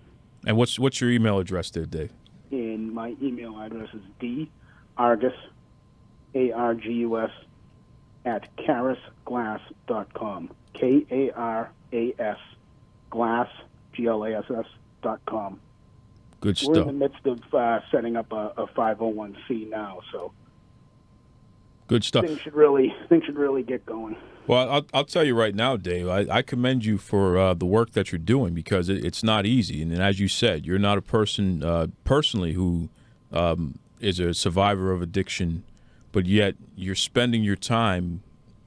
And what's your email address there, Dave? And my email address is dargus, ARGUS, at karasglass.com. KARAS glass, GLASS.com. Good stuff. We're in the midst of setting up a 501c now, so good stuff. Things should really get going. Well, I'll tell you right now, Dave, I commend you for the work that you're doing, because it's not easy. And as you said, you're not a person personally who is a survivor of addiction, but yet you're spending your time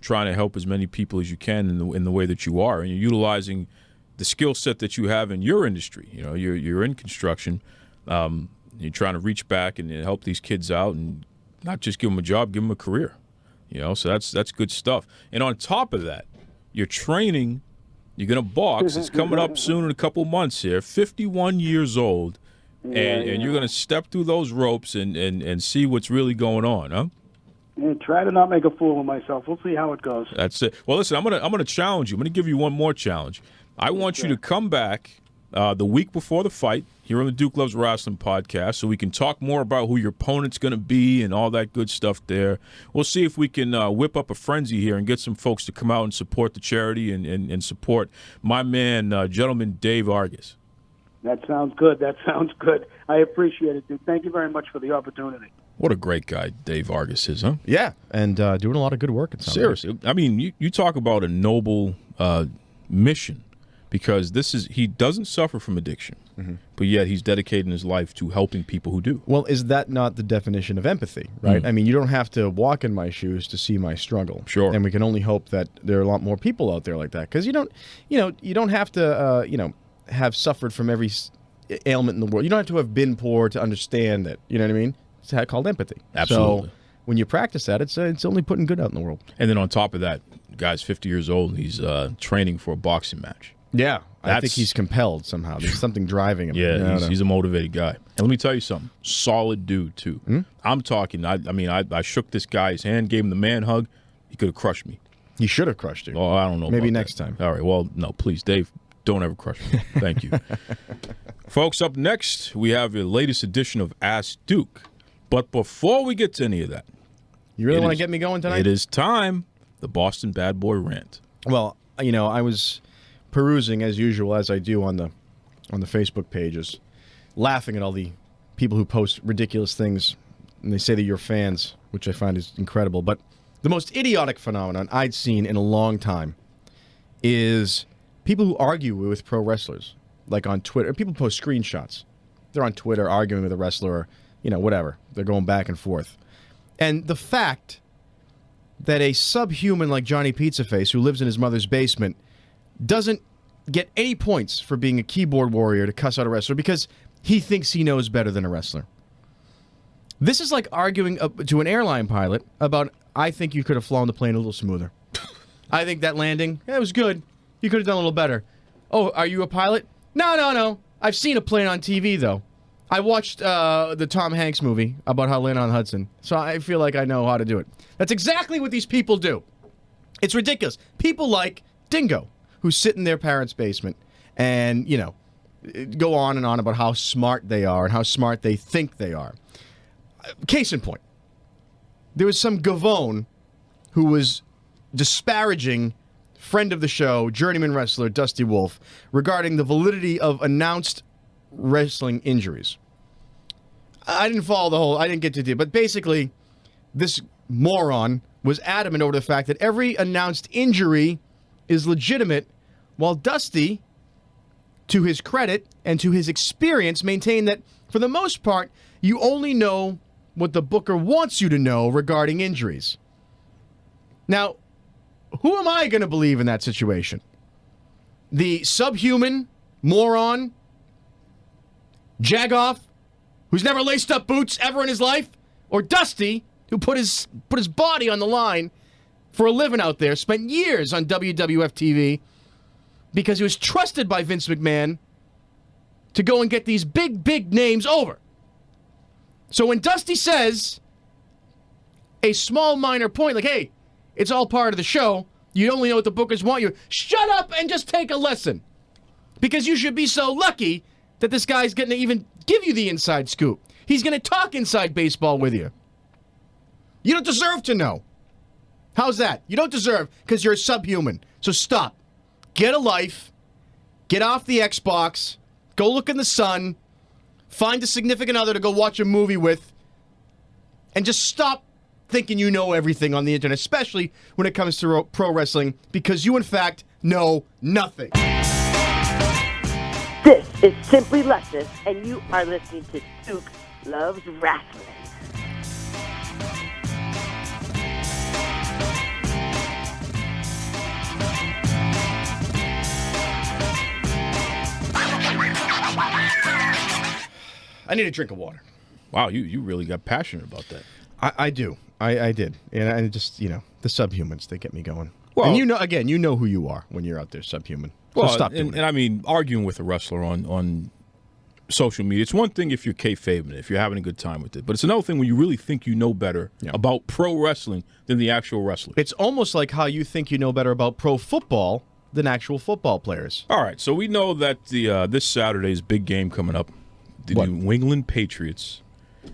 trying to help as many people as you can in the way that you are, and you're utilizing the skill set that you have in your industry. You know, you're in construction. You're trying to reach back and help these kids out, and not just give them a job, give them a career. You know, so that's good stuff. And on top of that, you're training. You're gonna box. It's coming up soon in a couple months here. 51 years old, and you're gonna step through those ropes and see what's really going on, huh? Yeah, try to not make a fool of myself. We'll see how it goes. That's it. Well, listen, I'm gonna challenge you. I'm gonna give you one more challenge. I want you to come back the week before the fight here on the Duke Loves Rasslin podcast, so we can talk more about who your opponent's going to be and all that good stuff there. We'll see if we can whip up a frenzy here and get some folks to come out and support the charity and support my man, gentleman Dave Argus. That sounds good. I appreciate it, Duke. Thank you very much for the opportunity. What a great guy Dave Argus is, huh? Yeah, and doing a lot of good work. Seriously. I mean, you talk about a noble mission, because he doesn't suffer from addiction, but yet he's dedicating his life to helping people who do. Well, is that not the definition of empathy, right? I mean, you don't have to walk in my shoes to see my struggle. Sure. And we can only hope that there are a lot more people out there like that, because you don't have to, have suffered from every ailment in the world. You don't have to have been poor to understand that. You know what I mean? It's called empathy. Absolutely. So when you practice that, it's only putting good out in the world. And then on top of that, the guy's 50 years old and he's training for a boxing match. Yeah, I think he's compelled somehow. There's something driving him. Yeah, he's a motivated guy. And let me tell you something. Solid dude, too. I'm talking, I shook this guy's hand, gave him the man hug. He could have crushed me. He should have crushed you. Oh, I don't know. Maybe next time. All right, well, no, please, Dave, don't ever crush me. Thank you. Folks, up next, we have your latest edition of Ask Duke. But before we get to any of that, you really want to get me going tonight? It is time, the Boston Bad Boy Rant. Well, I was perusing as usual, as I do on the Facebook pages, laughing at all the people who post ridiculous things, and they say that you're fans, which I find is incredible. But the most idiotic phenomenon I'd seen in a long time is people who argue with pro wrestlers, like on Twitter. People post screenshots. They're on Twitter arguing with a wrestler, or whatever. They're going back and forth. And the fact that a subhuman like Johnny Pizzaface, who lives in his mother's basement, doesn't get any points for being a keyboard warrior to cuss out a wrestler because he thinks he knows better than a wrestler. This is like arguing to an airline pilot about, I think you could have flown the plane a little smoother. I think that landing, it was good. You could have done a little better. Oh, are you a pilot? No. I've seen a plane on TV, though. I watched the Tom Hanks movie about how land on Hudson, so I feel like I know how to do it. That's exactly what these people do. It's ridiculous. People like Dingo, who sit in their parents' basement and, go on and on about how smart they are and how smart they think they are. Case in point, there was some Gavone who was disparaging friend of the show, journeyman wrestler Dusty Wolf, regarding the validity of announced wrestling injuries. I didn't get to do it, but basically, this moron was adamant over the fact that every announced injury is legitimate, while Dusty, to his credit and to his experience, maintained that, for the most part, you only know what the booker wants you to know regarding injuries. Now, who am I going to believe in that situation? The subhuman, moron, jagoff, who's never laced up boots ever in his life? Or Dusty, who put his body on the line for a living out there, spent years on WWF TV because he was trusted by Vince McMahon to go and get these big names over. So when Dusty says a small minor point, like, hey, it's all part of the show, you only know what the bookers want you, shut up and just take a lesson. Because you should be so lucky that this guy's going to even give you the inside scoop. He's going to talk inside baseball with you. You don't deserve to know. How's that? You don't deserve, because you're a subhuman. So stop. Get a life. Get off the Xbox. Go look in the sun. Find a significant other to go watch a movie with. And just stop thinking you know everything on the internet, especially when it comes to pro wrestling, because you, in fact, know nothing. This is Simply Luscious, and you are listening to Duke Loves Rasslin. I need a drink of water. Wow, you really got passionate about that. I do. I did. And I just, the subhumans, they get me going. Well, and you know who you are when you're out there, subhuman. So Well, stop doing it. and I mean, arguing with a wrestler on social media, it's one thing if you're kayfabing it, if you're having a good time with it. But it's another thing when you really think you know better about pro wrestling than the actual wrestler. It's almost like how you think you know better about pro football than actual football players. All right, so we know that this Saturday's big game coming up, the New England Patriots,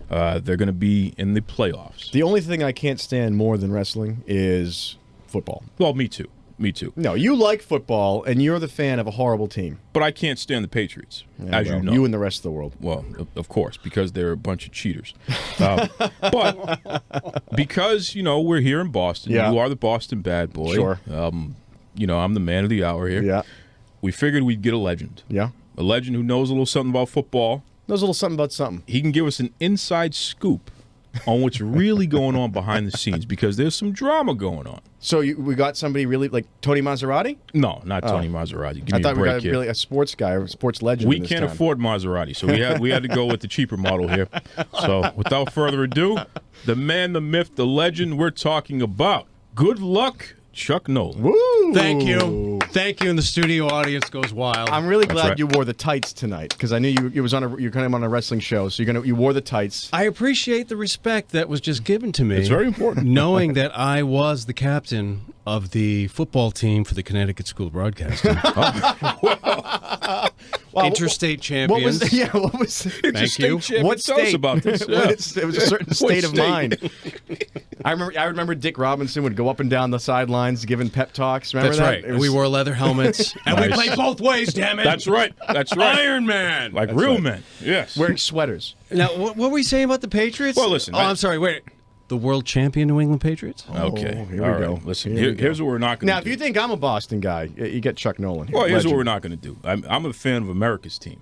they're going to be in the playoffs. The only thing I can't stand more than wrestling is football. Well, me too. Me too. No, you like football, and you're the fan of a horrible team. But I can't stand the Patriots, as you know. You and the rest of the world. Well, of course, because they're a bunch of cheaters. But because, we're here in Boston, you are the Boston bad boy. Sure. I'm the man of the hour here. Yeah. We figured we'd get a legend. Yeah. A legend who knows a little something about football. Knows a little something about something. He can give us an inside scoop on what's really going on behind the scenes, because there's some drama going on. So we got somebody really like Tony Maserati? No, not Tony Maserati. Give me I thought a break we got here. really a sports guy, a sports legend. We in this can't town. afford Maserati, so we had to go with the cheaper model here. So without further ado, the man, the myth, the legend we're talking about. Good luck, Chuck Nowlin. Woo! Thank you. Thank you, and the studio audience goes wild. I'm really glad right. you wore the tights tonight, because I knew you're kind of on a wrestling show, so you wore the tights. I appreciate the respect that was just given to me. It's very important. Knowing that I was the captain of the football team for the Connecticut School of Broadcasting. Interstate champions. What was Thank you. What Tell us state? about this. Yeah. It was a certain state of state? mind. I remember Dick Robinson would go up and down the sidelines giving pep talks. Remember That's that? right. We wore leather helmets. And we played both ways, damn it. That's right. That's right. Iron Man. Like real men. Yes. wearing sweaters. Now, what were we saying about the Patriots? Well, listen, I'm sorry. Wait. The world champion New England Patriots? Okay. here we All right. go. Listen, Here we go. here's what we're not going to do. Now, if you think I'm a Boston guy, you get Chuck Nowlin here. Well, here's what Legend. we're not going to do. I'm a fan of America's team.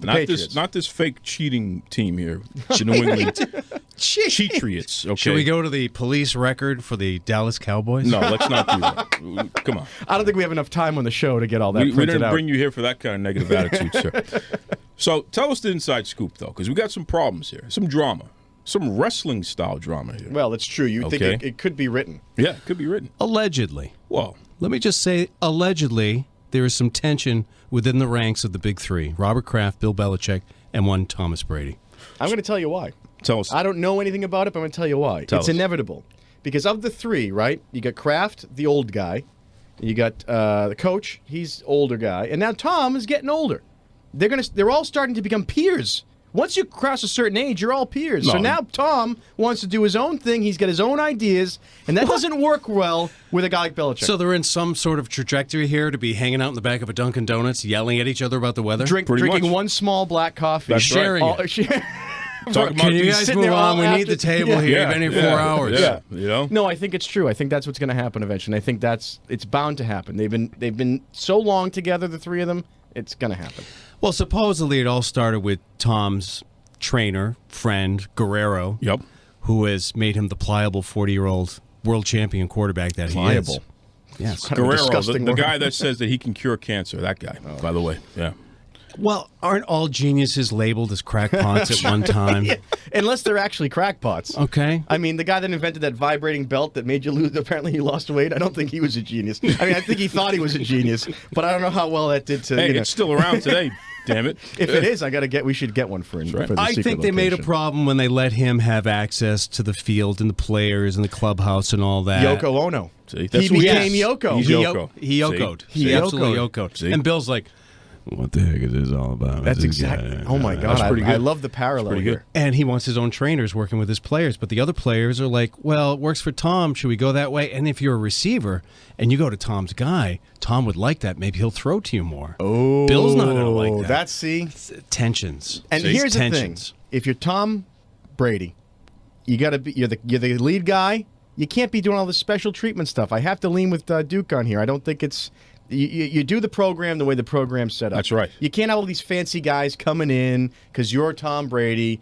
Patriots. Not this fake cheating team here. The New England Cheatriots. Okay. Should we go to the police record for the Dallas Cowboys? No, let's not do that. Come on. I don't think we have enough time on the show to get all that We printed didn't out. bring you here for that kind of negative attitude, sir. So tell us the inside scoop, though, because we got some problems here, some drama, some wrestling-style drama here. Well, it's true. You Okay. think it could be written. Yeah, it could be written. Allegedly. Well, Let me just say, allegedly, there is some tension within the ranks of the big three: Robert Kraft, Bill Belichick, and one Thomas Brady. I'm going to tell you why. tell us. I don't know anything about it, but I'm going to tell you why. Tell it's us. inevitable. Because of the three, right? You got Kraft, the old guy. You got the coach. He's older guy. And now Tom is getting older. They're all starting to become peers. Once you cross a certain age, you're all peers. So No. now Tom wants to do his own thing. He's got his own ideas, and that doesn't work well with a guy like Belichick. So they're in some sort of trajectory here to be hanging out in the back of a Dunkin' Donuts, yelling at each other about the weather? Pretty drinking much. one small black coffee. That's right. Sharing it. Talking Can about you these- guys sitting move there on? all We need after- the table Yeah. here. Yeah, Been here yeah, 4 hours. Yeah, you know. No, I think it's true. I think that's what's going to happen eventually. I think it's bound to happen. They've been so long together, the three of them. It's going to happen. Well, supposedly it all started with Tom's trainer, friend, Guerrero, Yep. who has made him the pliable 40-year-old world champion quarterback that he Pliable. is. Yes. Kind of a Guerrero, disgusting the word. guy that says that he can cure cancer. That guy, by the way. Yeah. Well, aren't all geniuses labeled as crackpots at one time? Yeah, unless they're actually crackpots. Okay. I mean, the guy that invented that vibrating belt that made you lose, apparently he lost weight. I don't think he was a genius. I mean, I think he thought he was a genius, but I don't know how well that did to. Hey, you know. it's still around today. Damn it. If it is, we should get one for right. the I secret think they made a location. problem when they let him have access to the field and the players and the clubhouse and all that. Yoko Ono. See, He that's what- became Yes. Yoko. He's He Yoko. He Yokoed. See? He See? absolutely Yokoed. Yokoed. See? And Bill's like, what the heck is this all about? That's This exactly. guy- Oh my God! That's pretty I good. love the parallel pretty good. here. And he wants his own trainers working with his players. But the other players are like, well, it works for Tom. Should we go that way? And if you're a receiver and you go to Tom's guy, Tom would like that. Maybe he'll throw to you more. Oh, Bill's not going to like that. That's see. Tensions. And See? here's Tensions. the thing: if you're Tom Brady, you got to be. You're the lead guy. You can't be doing all this special treatment stuff. I have to lean with Duke on here. I don't think it's. You do the program the way the program's set up. That's right. You can't have all these fancy guys coming in because you're Tom Brady.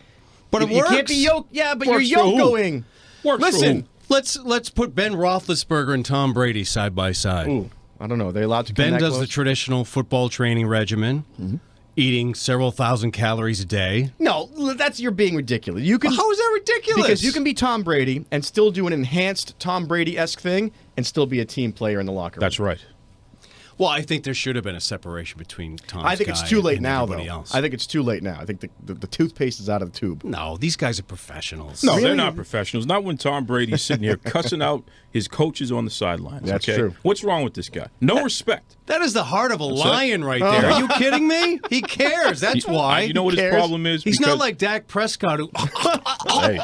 But it you can't works. be Yeah, but Works you're for who? Yokoing. Works for Listen. Let's put Ben Roethlisberger and Tom Brady side by side. Ooh, I don't know. Are they allowed to come Ben that does the close? traditional football training regimen. Eating several thousand calories a day. No, you're being ridiculous. You can. How is that ridiculous? Because you can be Tom Brady and still do an enhanced Tom Brady-esque thing and still be a team player in the locker room. That's right. Well, I think there should have been a separation between Tom's I think guy it's too late and now, everybody though. else. I think it's too late now. I think the toothpaste is out of the tube. No, these guys are professionals. No, they're not professionals. Not when Tom Brady's sitting here cussing out his coaches on the sidelines. That's okay? true. What's wrong with this guy? No respect. That is the heart of a lion right there. Are you kidding me? He cares. That's why. You know what his problem is? He's not like Dak Prescott who... Hey.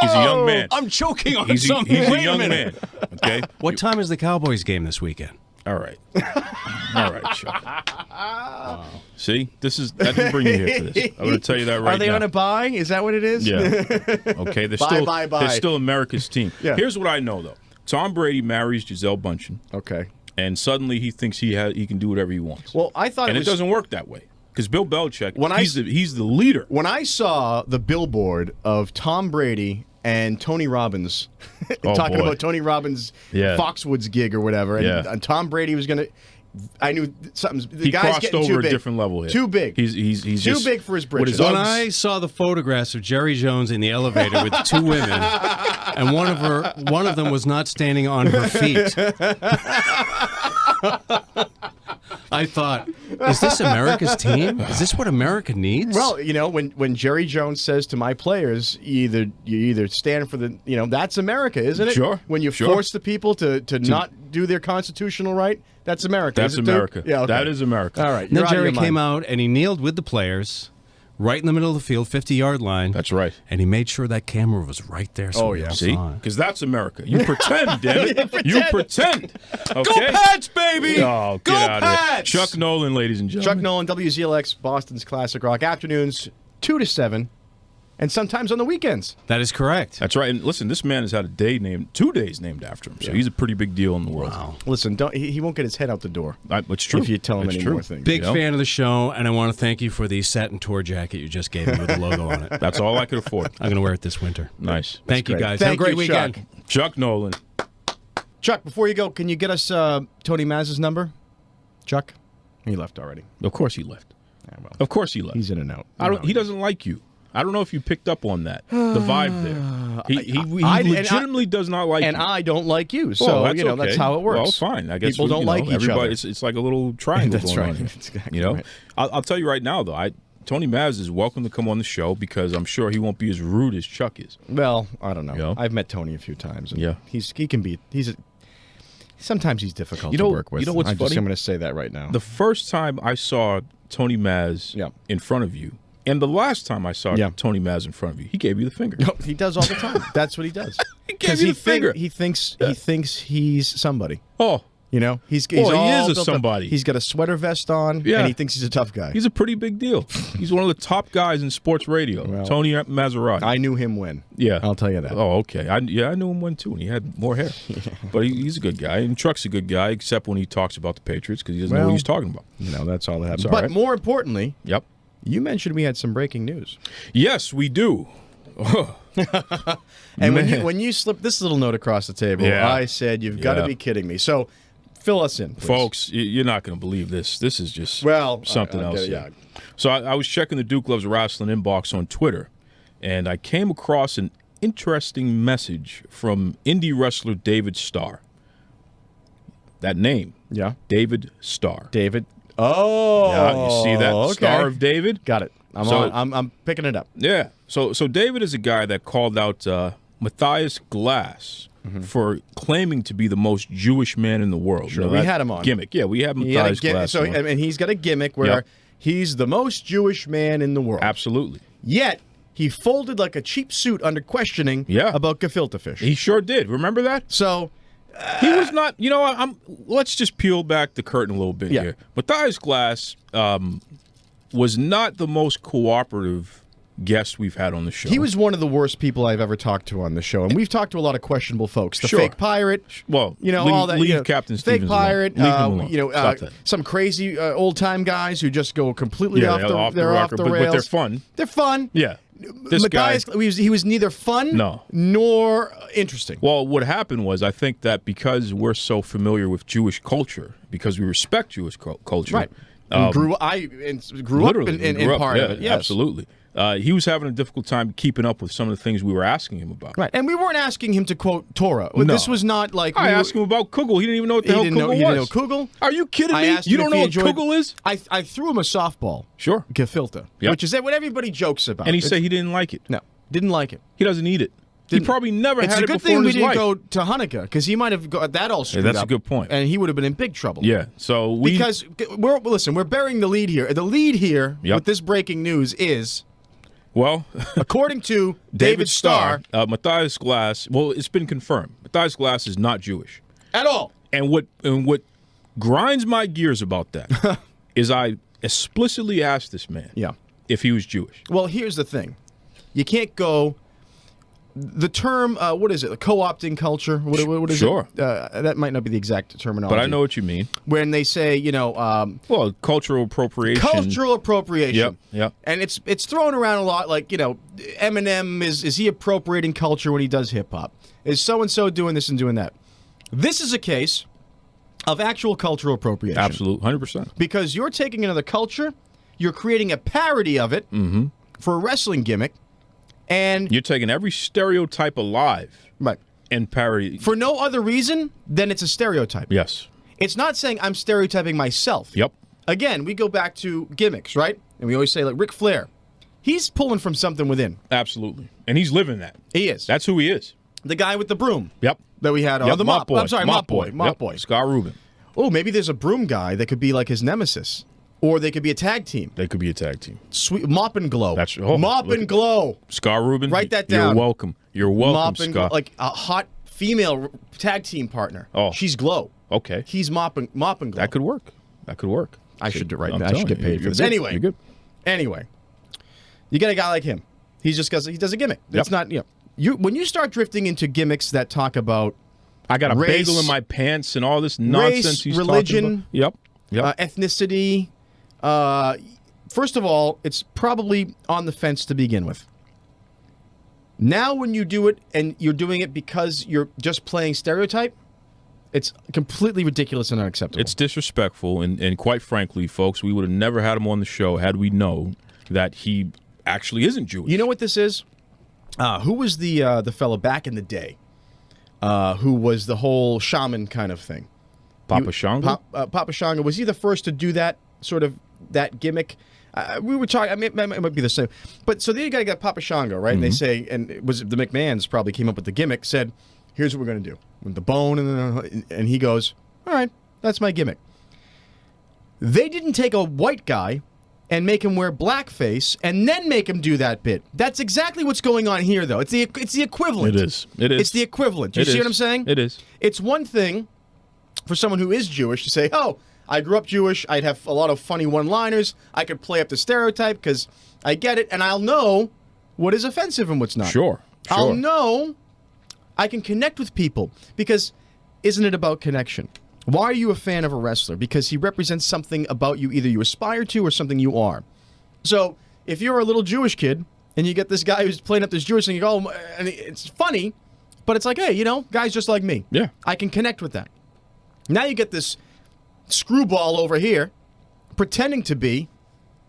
He's a young man. I'm choking on He's something. a Wait young minute. man. Okay? What time is the Cowboys game this weekend? All right. All right, Chuck. Wow. See? I didn't bring you here for this. I'm going to tell you that right now. Are they on a bye? Is that what it is? Yeah. Okay, they're still America's team. Yeah. Here's what I know, though. Tom Brady marries Gisele Bündchen. Okay. And suddenly he thinks he can do whatever he wants. Well, I thought it doesn't work that way. Because Bill Belichick, he's the leader. When I saw the billboard of Tom Brady and Tony Robbins talking about Tony Robbins' Foxwoods gig or whatever, and Tom Brady was going to... I knew something. The guy's crossed getting over too big. a different level here. Too big. He's too just, big for his britches. When I saw the photographs of Jerry Jones in the elevator with two women, and one of them was not standing on her feet, I thought, is this America's team? Is this what America needs? Well, when Jerry Jones says to my players, you either stand for the, that's America, isn't it? Sure. When you force the people to not do their constitutional right, that's America. That's America. Yeah, okay. That is America. All right. Then Jerry came out and he kneeled with the players right in the middle of the field, 50-yard line. That's right. And he made sure that camera was right there. So See? Because that's America. You pretend, damn it. You pretend. Okay? Go Pats, baby! Oh, Go get out Pats! of here. Chuck Nolan, ladies and gentlemen. Chuck Nolan, WZLX, Boston's Classic Rock. Afternoons, 2 to 7, and sometimes on the weekends. That is correct. That's right. And listen, this man has had 2 days named after him. So he's a pretty big deal in the world. Wow. Listen, he won't get his head out the door. It's true. If you tell him any more things. Big fan of the show, and I want to thank you for the satin tour jacket you just gave me with the logo on it. That's all I could afford. I'm going to wear it this winter. Nice. Thank you, guys. Thank Have a great you, weekend. Chuck Nolan. Chuck, before you go, can you get us Tony Maz's number? Chuck? He left already. Of course he left. Yeah, well, of course he left. He's in and out. He doesn't like you. I don't know if you picked up on that. The vibe there. He legitimately does not like you. And I don't like you. So, that's how it works. Well, fine. I guess people don't like each other. It's like a little triangle that's going right. on. That's exactly right. I'll tell you right now, though. Tony Maz is welcome to come on the show because I'm sure he won't be as rude as Chuck is. Well, I don't know. I've met Tony a few times. And sometimes he's difficult to work with. You know what's funny? I'm going to say that right now. The first time I saw Tony Maz in front of you, and the last time I saw Tony Maz in front of you, he gave you the finger. No, he does all the time. That's what he does. He gave you the finger. He thinks he's somebody. Oh. He's he is a somebody. He's got a sweater vest on, and he thinks he's a tough guy. He's a pretty big deal. He's one of the top guys in sports radio. Well, Tony Maserati. I knew him when. Yeah, I'll tell you that. Oh, okay. I knew him when too, and he had more hair. But he's a good guy, and Truck's a good guy, except when he talks about the Patriots because he doesn't know what he's talking about. That's all that happens. But more importantly, you mentioned we had some breaking news. Yes, we do. And when you slipped this little note across the table, I said, "You've got to be kidding me." So. Fill us in, please. Folks. You're not going to believe this. This is just something else. Yeah. So I was checking the Duke Loves Rasslin inbox on Twitter, and I came across an interesting message from indie wrestler David Starr. That name, David Starr. David. Oh, yeah, you see that? Okay. Star of David. Got it. I'm picking it up. Yeah. So David is a guy that called out Mathias Glass. For claiming to be the most Jewish man in the world. Sure, we had him on. Gimmick. Yeah, we had Mathias Glass on. And he's got a gimmick where he's the most Jewish man in the world. Absolutely. Yet, he folded like a cheap suit under questioning about gefilte fish. He sure did. Remember that? So... he was not, let's just peel back the curtain a little bit here. Mathias Glass was not the most cooperative guest we've had on the show. He was one of the worst people I've ever talked to on the show, and we've talked to a lot of questionable folks. The fake pirate, all that. Leave Captain fake Stevens pirate. alone. Some crazy old time guys who just go completely off the rails. But they're fun. They're fun. Yeah. Mathias, he was neither fun nor interesting. Well, what happened was I think that because we're so familiar with Jewish culture, because we respect Jewish culture. Right. Grew up in part of it. Yes. Absolutely. He was having a difficult time keeping up with some of the things we were asking him about. Right, and we weren't asking him to quote Torah. No. This was not like I asked him about Kugel. He didn't even know what the hell Kugel was. He didn't know Kugel. Are you kidding me? You don't know what Kugel is? I threw him a softball. Sure. Gefilte, which is what everybody jokes about. And he said he didn't like it. No, didn't like it. He doesn't eat it. He probably never had it before in his life. It's a good thing we didn't go to Hanukkah, because he might have got that all screwed up. That's a good point. And he would have been in big trouble. Yeah, so because we're burying the lead here. The lead here with this breaking news is, well, according to David Starr, Mathias Glass. Well, it's been confirmed. Mathias Glass is not Jewish at all. And what grinds my gears about that is I explicitly asked this man, if he was Jewish. Well, here's the thing: you can't go. The term, what is it? Co-opting culture? What is it? That might not be the exact terminology. But I know what you mean. When they say, well, cultural appropriation. Cultural appropriation. Yep. And it's thrown around a lot. Like, Eminem is he appropriating culture when he does hip hop? Is so and so doing this and doing that? This is a case of actual cultural appropriation. Absolutely, 100%. Because you're taking another culture, you're creating a parody of it for a wrestling gimmick. And you're taking every stereotype alive, right, and parody for no other reason than it's a stereotype. Yes, it's not saying I'm stereotyping myself. Yep. Again, we go back to gimmicks, right? And we always say, like, Ric Flair, he's pulling from something within. Absolutely, and he's living that. He is. That's who he is. The guy with the broom. Yep. That we had. The mop boy. I'm sorry, mop boy. Mop boy. Scott Rubin. Oh, maybe there's a broom guy that could be like his nemesis. Or they could be a tag team. They could be a tag team. Sweet Mop and Glow. That's Mop and Glow. Scar Rubin. Write that down. You're welcome. You're welcome, Mop and Scar. Like a hot female tag team partner. Oh, she's Glow. Okay. He's Mop and Glow. That could work. I should do right now. I should get paid for this. Anyway, you're good. Anyway, you get a guy like him. He does a gimmick. That's not when you start drifting into gimmicks that talk about I got a race, bagel in my pants and all this nonsense. He's religion. Talking about. Yep. Ethnicity. First of all, it's probably on the fence to begin with. Now when you do it and you're doing it because you're just playing stereotype, it's completely ridiculous and unacceptable. It's disrespectful, and quite frankly, folks, we would have never had him on the show had we known that he actually isn't Jewish. You know what this is? Who was the fellow back in the day who was the whole shaman kind of thing? Papa Shango? Papa Shango. Was he the first to do that sort of that gimmick? We were talking. I mean, it might be the same. But so then you got to get Papa Shango, right? And they say, and it was the McMahons probably came up with the gimmick. Said, "Here's what we're going to do with the bone," and he goes, "All right, that's my gimmick." They didn't take a white guy and make him wear blackface and then make him do that bit. That's exactly what's going on here, though. It's the equivalent. It is. It's the equivalent. Do you see what I'm saying? It is. It's one thing for someone who is Jewish to say, "Oh, I grew up Jewish. I'd have a lot of funny one-liners. I could play up the stereotype because I get it, and I'll know what is offensive and what's not." Sure. I'll know. I can connect with people because isn't it about connection? Why are you a fan of a wrestler? Because he represents something about you either you aspire to or something you are. So if you're a little Jewish kid and you get this guy who's playing up this Jewish thing, you go, oh, and it's funny, but it's like, hey, guys just like me. Yeah. I can connect with that. Now you get this screwball over here pretending to be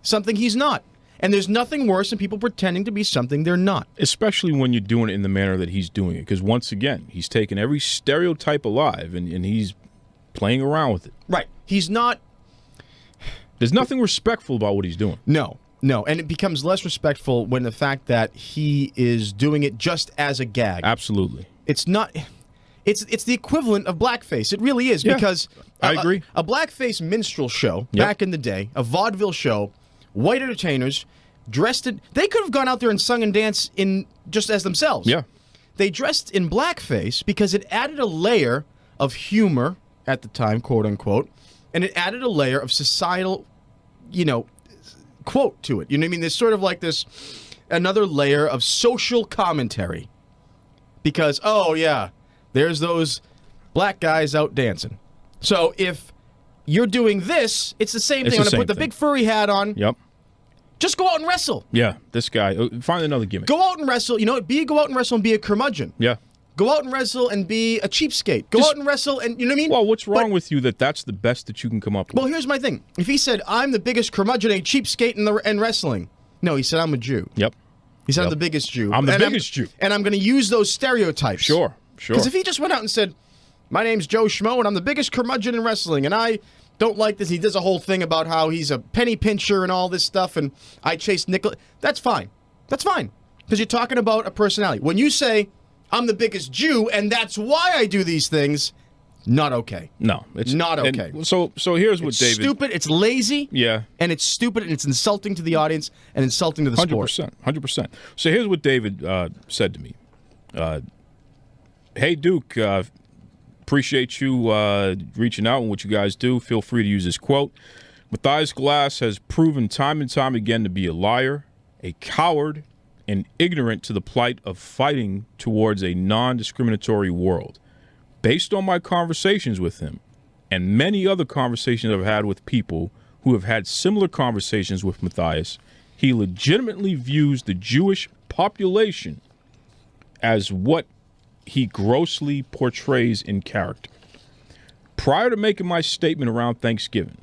something he's not. And there's nothing worse than people pretending to be something they're not. Especially when you're doing it in the manner that he's doing it. Because once again, he's taking every stereotype alive and he's playing around with it. Right. He's not... There's nothing respectful about what he's doing. No. And it becomes less respectful when the fact that he is doing it just as a gag. Absolutely. It's not... It's the equivalent of blackface. It really is, because I agree. A blackface minstrel show back in the day, a vaudeville show, white entertainers dressed in. They could have gone out there and sung and danced in just as themselves. Yeah, they dressed in blackface because it added a layer of humor at the time, quote unquote, and it added a layer of societal, quote to it. You know what I mean? There's sort of like this another layer of social commentary because there's those black guys out dancing. So if you're doing this, it's the same thing. I'm going to put the big furry hat on. Yep. Just go out and wrestle. Yeah, this guy. Find another gimmick. Go out and wrestle. You know what? Go out and wrestle and be a curmudgeon. Yeah. Go out and wrestle and be a cheapskate. Go out and wrestle and, you know what I mean? Well, what's wrong with you that's the best that you can come up with? Well, here's my thing. If he said, I'm the biggest curmudgeon and cheapskate in wrestling. No, he said, I'm a Jew. Yep. He said, I'm the biggest Jew. I'm the biggest Jew. And I'm going to use those stereotypes. Sure. Because if he just went out and said, my name's Joe Schmo and I'm the biggest curmudgeon in wrestling and I don't like this. He does a whole thing about how he's a penny pincher and all this stuff and I chase nickel. That's fine. That's fine. Because you're talking about a personality. When you say, I'm the biggest Jew and that's why I do these things, not okay. No, it's not okay. So here's what it's David... stupid, it's lazy, yeah, and it's stupid, and it's insulting to the audience and insulting to the sport. 100%. So here's what David said to me. Hey, Duke, appreciate you reaching out and what you guys do. Feel free to use this quote. Mathias Glass has proven time and time again to be a liar, a coward, and ignorant to the plight of fighting towards a non-discriminatory world. Based on my conversations with him and many other conversations I've had with people who have had similar conversations with Mathias, he legitimately views the Jewish population as what he grossly portrays in character. Prior to making my statement around Thanksgiving,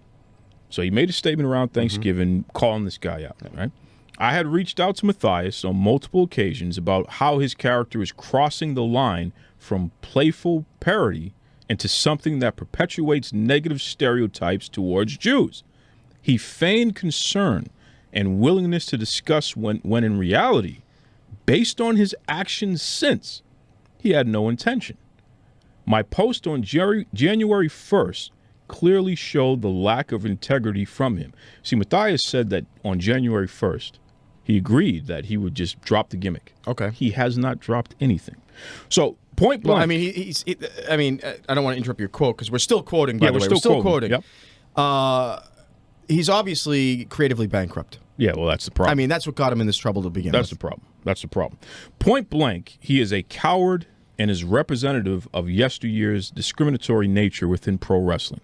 so he made a statement around Thanksgiving calling this guy out, right? I had reached out to Mathias on multiple occasions about how his character is crossing the line from playful parody into something that perpetuates negative stereotypes towards Jews. He feigned concern and willingness to discuss when in reality, based on his actions since, he had no intention. My post on January 1st clearly showed the lack of integrity from him. See, Mathias said that on January 1st, he agreed that he would just drop the gimmick. Okay. He has not dropped anything. So, point blank. Well, I mean, I don't want to interrupt your quote because we're still quoting, by the way. We're still quoting. Yep. He's obviously creatively bankrupt. Yeah, well, that's the problem. I mean, that's what got him in this trouble to begin with. That's the problem. That's the problem. Point blank, he is a coward and is representative of yesteryear's discriminatory nature within pro wrestling.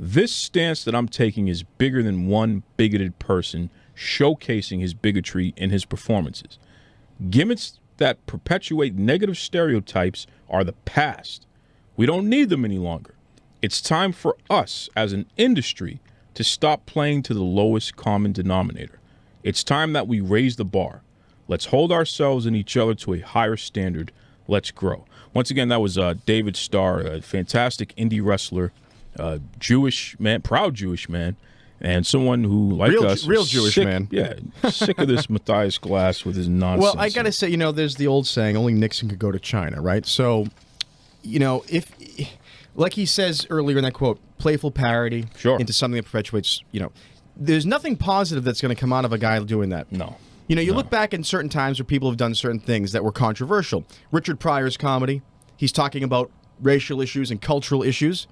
This stance that I'm taking is bigger than one bigoted person showcasing his bigotry in his performances. Gimmicks that perpetuate negative stereotypes are the past. We don't need them any longer. It's time for us as an industry to stop playing to the lowest common denominator. It's time that we raise the bar. Let's hold ourselves and each other to a higher standard. Let's grow. Once again, that was David Starr, a fantastic indie wrestler, Jewish man, proud Jewish man, and someone who, like us, real Jewish sick, man. Yeah, sick of this Mathias Glass with his nonsense. Well, I got to say, there's the old saying, only Nixon could go to China, right? So, if, like he says earlier in that quote, playful parody into something that perpetuates, there's nothing positive that's going to come out of a guy doing that. No. You look back in certain times where people have done certain things that were controversial. Richard Pryor's comedy, he's talking about racial issues and cultural issues.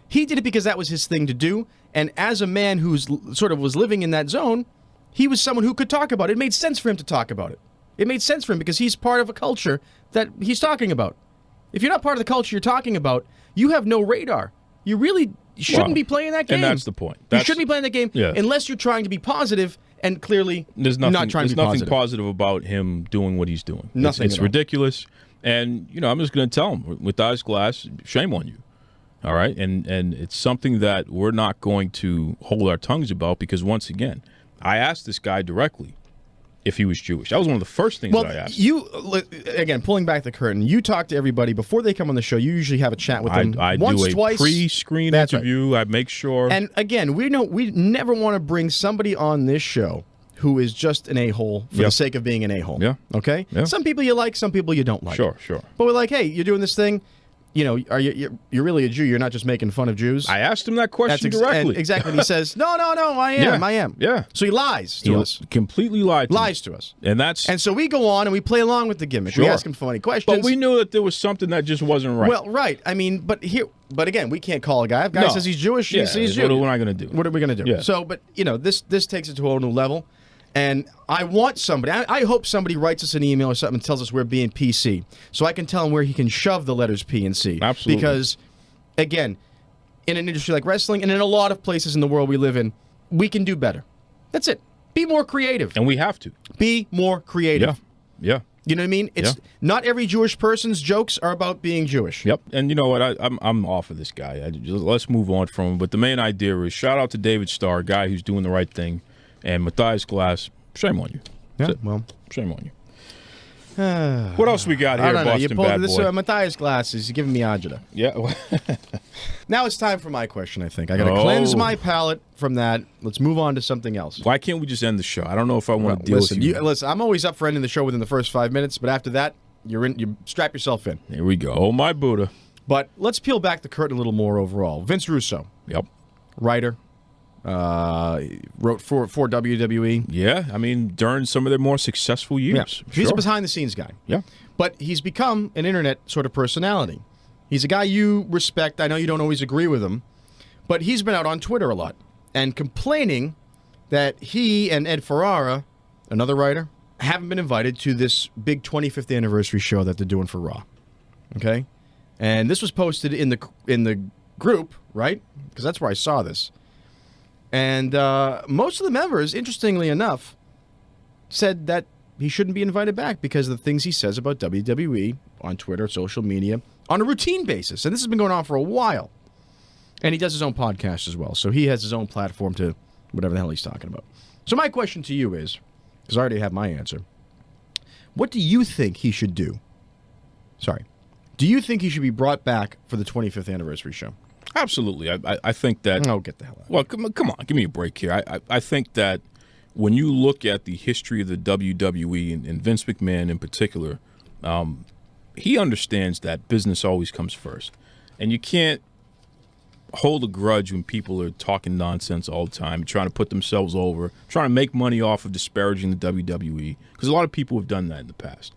He did it because that was his thing to do, and as a man who's sort of was living in that zone, he was someone who could talk about it. It made sense for him to talk about it. It made sense for him because he's part of a culture that he's talking about. If you're not part of the culture you're talking about, you have no radar. You really shouldn't be playing that game. And that's the point. You shouldn't be playing that game unless you're trying to be positive, and clearly there's nothing, not trying to be positive. There's nothing positive about him doing what he's doing. Nothing. It's ridiculous. And, I'm just going to tell him, with Mathias Glass, shame on you. All right? And it's something that we're not going to hold our tongues about because, once again, I asked this guy directly if he was Jewish. That was one of the first things that I asked. Again, pulling back the curtain, you talk to everybody before they come on the show. You usually have a chat with them I once, do a twice. pre-screen interview. Right. I make sure. And again, we never want to bring somebody on this show who is just an a-hole for the sake of being an a-hole. Yeah. Okay? Yeah. Some people you like, some people you don't like. Sure. But we're like, hey, you're doing this thing. Are you're really a Jew? You're not just making fun of Jews? I asked him that question directly. Exactly. And he says, no, I am. Yeah. So he lies to us. Completely lied to us. And so we go on and we play along with the gimmick. Sure. We ask him funny questions. But we knew that there was something that just wasn't right. Well, right. I mean, but again, we can't call a guy. If a guy says he's Jewish, he says he's Jewish. What am I going to do? What are we going to do? Yeah. So, but, this takes it to a whole new level. And I want somebody, I hope somebody writes us an email or something and tells us we're being PC. So I can tell him where he can shove the letters P and C. Absolutely. Because, again, in an industry like wrestling and in a lot of places in the world we live in, we can do better. That's it. Be more creative. And we have to. Be more creative. Yeah. You know what I mean? It's not every Jewish person's jokes are about being Jewish. Yep. And you know what? I'm off of this guy. Let's move on from him. But the main idea is shout out to David Starr, a guy who's doing the right thing, and Mathias Glass. Shame on you. Yeah. Well, shame on you. What else we got here, Boston bad boy? Mathias Glass is giving me agita. Yeah. Now it's time for my question, I think. I got to cleanse my palate from that. Let's move on to something else. Why can't we just end the show? I don't know if I want to deal with you. Listen, I'm always up for ending the show within the first 5 minutes, but after that, you strap yourself in. Here we go. Oh, my Buddha. But let's peel back the curtain a little more overall. Vince Russo. Yep. Writer. Wrote for WWE. Yeah, I mean, during some of their more successful years. Yeah. He's a behind-the-scenes guy. Yeah. But he's become an internet sort of personality. He's a guy you respect. I know you don't always agree with him, but he's been out on Twitter a lot and complaining that he and Ed Ferrara, another writer, haven't been invited to this big 25th anniversary show that they're doing for Raw. Okay? And this was posted in the group, right? Because that's where I saw this. And most of the members, interestingly enough, said that he shouldn't be invited back because of the things he says about WWE on Twitter, social media, on a routine basis. And this has been going on for a while. And he does his own podcast as well. So he has his own platform to whatever the hell he's talking about. So my question to you is, because I already have my answer, what do you think he should do? Sorry. Do you think he should be brought back for the 25th anniversary show? Absolutely. I think that... Oh, get the hell out. Well, come on. Give me a break here. I think that when you look at the history of the WWE and Vince McMahon in particular, he understands that business always comes first. And you can't hold a grudge when people are talking nonsense all the time, trying to put themselves over, trying to make money off of disparaging the WWE, because a lot of people have done that in the past.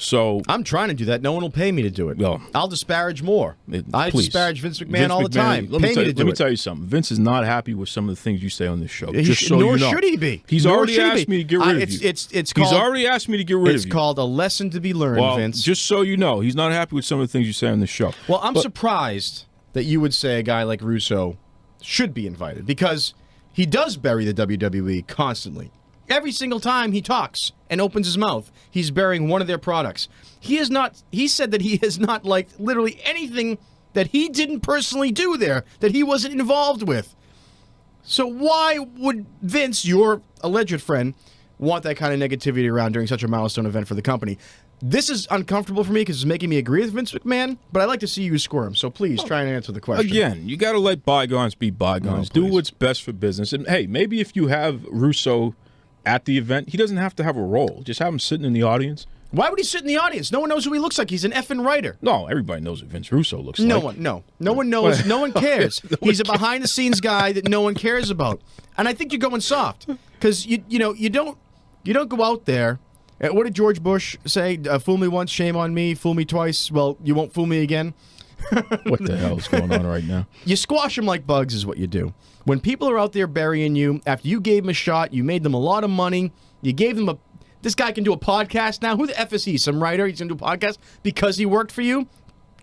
So I'm trying to do that. No one will pay me to do it. Well, I'll disparage more. I disparage Vince McMahon all the time. Let me tell you something. Vince is not happy with some of the things you say on this show. Nor should he be. He's already asked me to get rid of you. He's already asked me to get rid of you. It's called a lesson to be learned, Vince. Just so you know, he's not happy with some of the things you say on this show. Well, I'm surprised that you would say a guy like Russo should be invited because he does bury the WWE constantly. Every single time he talks and opens his mouth, he's burying one of their products. He said that he has not liked literally anything that he didn't personally do there, that he wasn't involved with. So why would Vince, your alleged friend, want that kind of negativity around during such a milestone event for the company? This is uncomfortable for me because it's making me agree with Vince McMahon, but I'd like to see you squirm. So please try and answer the question. Again, you got to let bygones be bygones. Do what's best for business. And hey, maybe if you have Russo at the event, he doesn't have to have a role. Just have him sitting in the audience. Why would he sit in the audience? No one knows who he looks like. He's an effing writer. No, everybody knows what Vince Russo looks like. No one knows. No one cares. He's a behind-the-scenes guy that no one cares about. And I think you're going soft because you don't go out there. What did George Bush say? Fool me once, shame on me. Fool me twice, well, you won't fool me again. What the hell is going on right now? You squash them like bugs is what you do. When people are out there burying you, after you gave them a shot, you made them a lot of money, you gave them this guy can do a podcast now. Who the F is he? Some writer? He's going to do a podcast because he worked for you?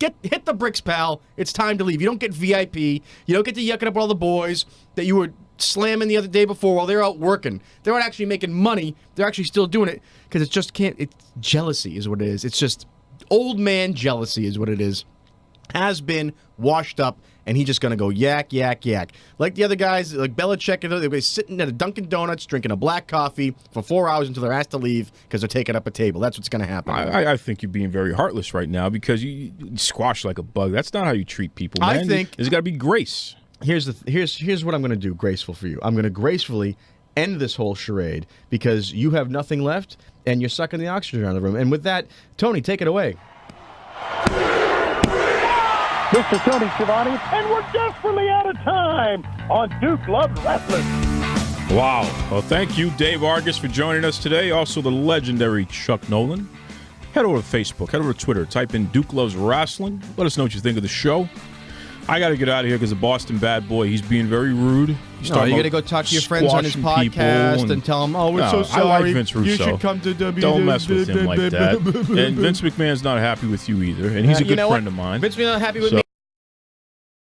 Hit the bricks, pal. It's time to leave. You don't get VIP. You don't get to yuck it up with all the boys that you were slamming the other day before while they're out working. They're not actually making money. They're actually still doing it because it just can't. It's jealousy is what it is. It's just old man jealousy is what it is. Has been washed up, and he's just going to go yak, yak, yak. Like the other guys, like Belichick, they're be sitting at a Dunkin' Donuts drinking a black coffee for 4 hours until they're asked to leave because they're taking up a table. That's what's going to happen. I think you're being very heartless right now because you squash like a bug. That's not how you treat people, man. I think there's got to be grace. Here's what I'm going to do graceful for you. I'm going to gracefully end this whole charade because you have nothing left, and you're sucking the oxygen out of the room. And with that, Tony, take it away. This is Tony Schiavone, and we're desperately out of time on Duke Loves Wrestling. Wow. Well, thank you, Dave Argus, for joining us today. Also, the legendary Chuck Nowlin. Head over to Facebook, head over to Twitter, type in Duke Loves Wrestling. Let us know what you think of the show. I got to get out of here because the Boston bad boy, he's being very rude. You got to go talk to your friends on his podcast and tell them, oh, we're so sorry. I like Vince Russo. You should come to WWE. Don't mess with him like that. And Vince McMahon's not happy with you either, and he's a good friend of mine. Vince McMahon's not happy with me.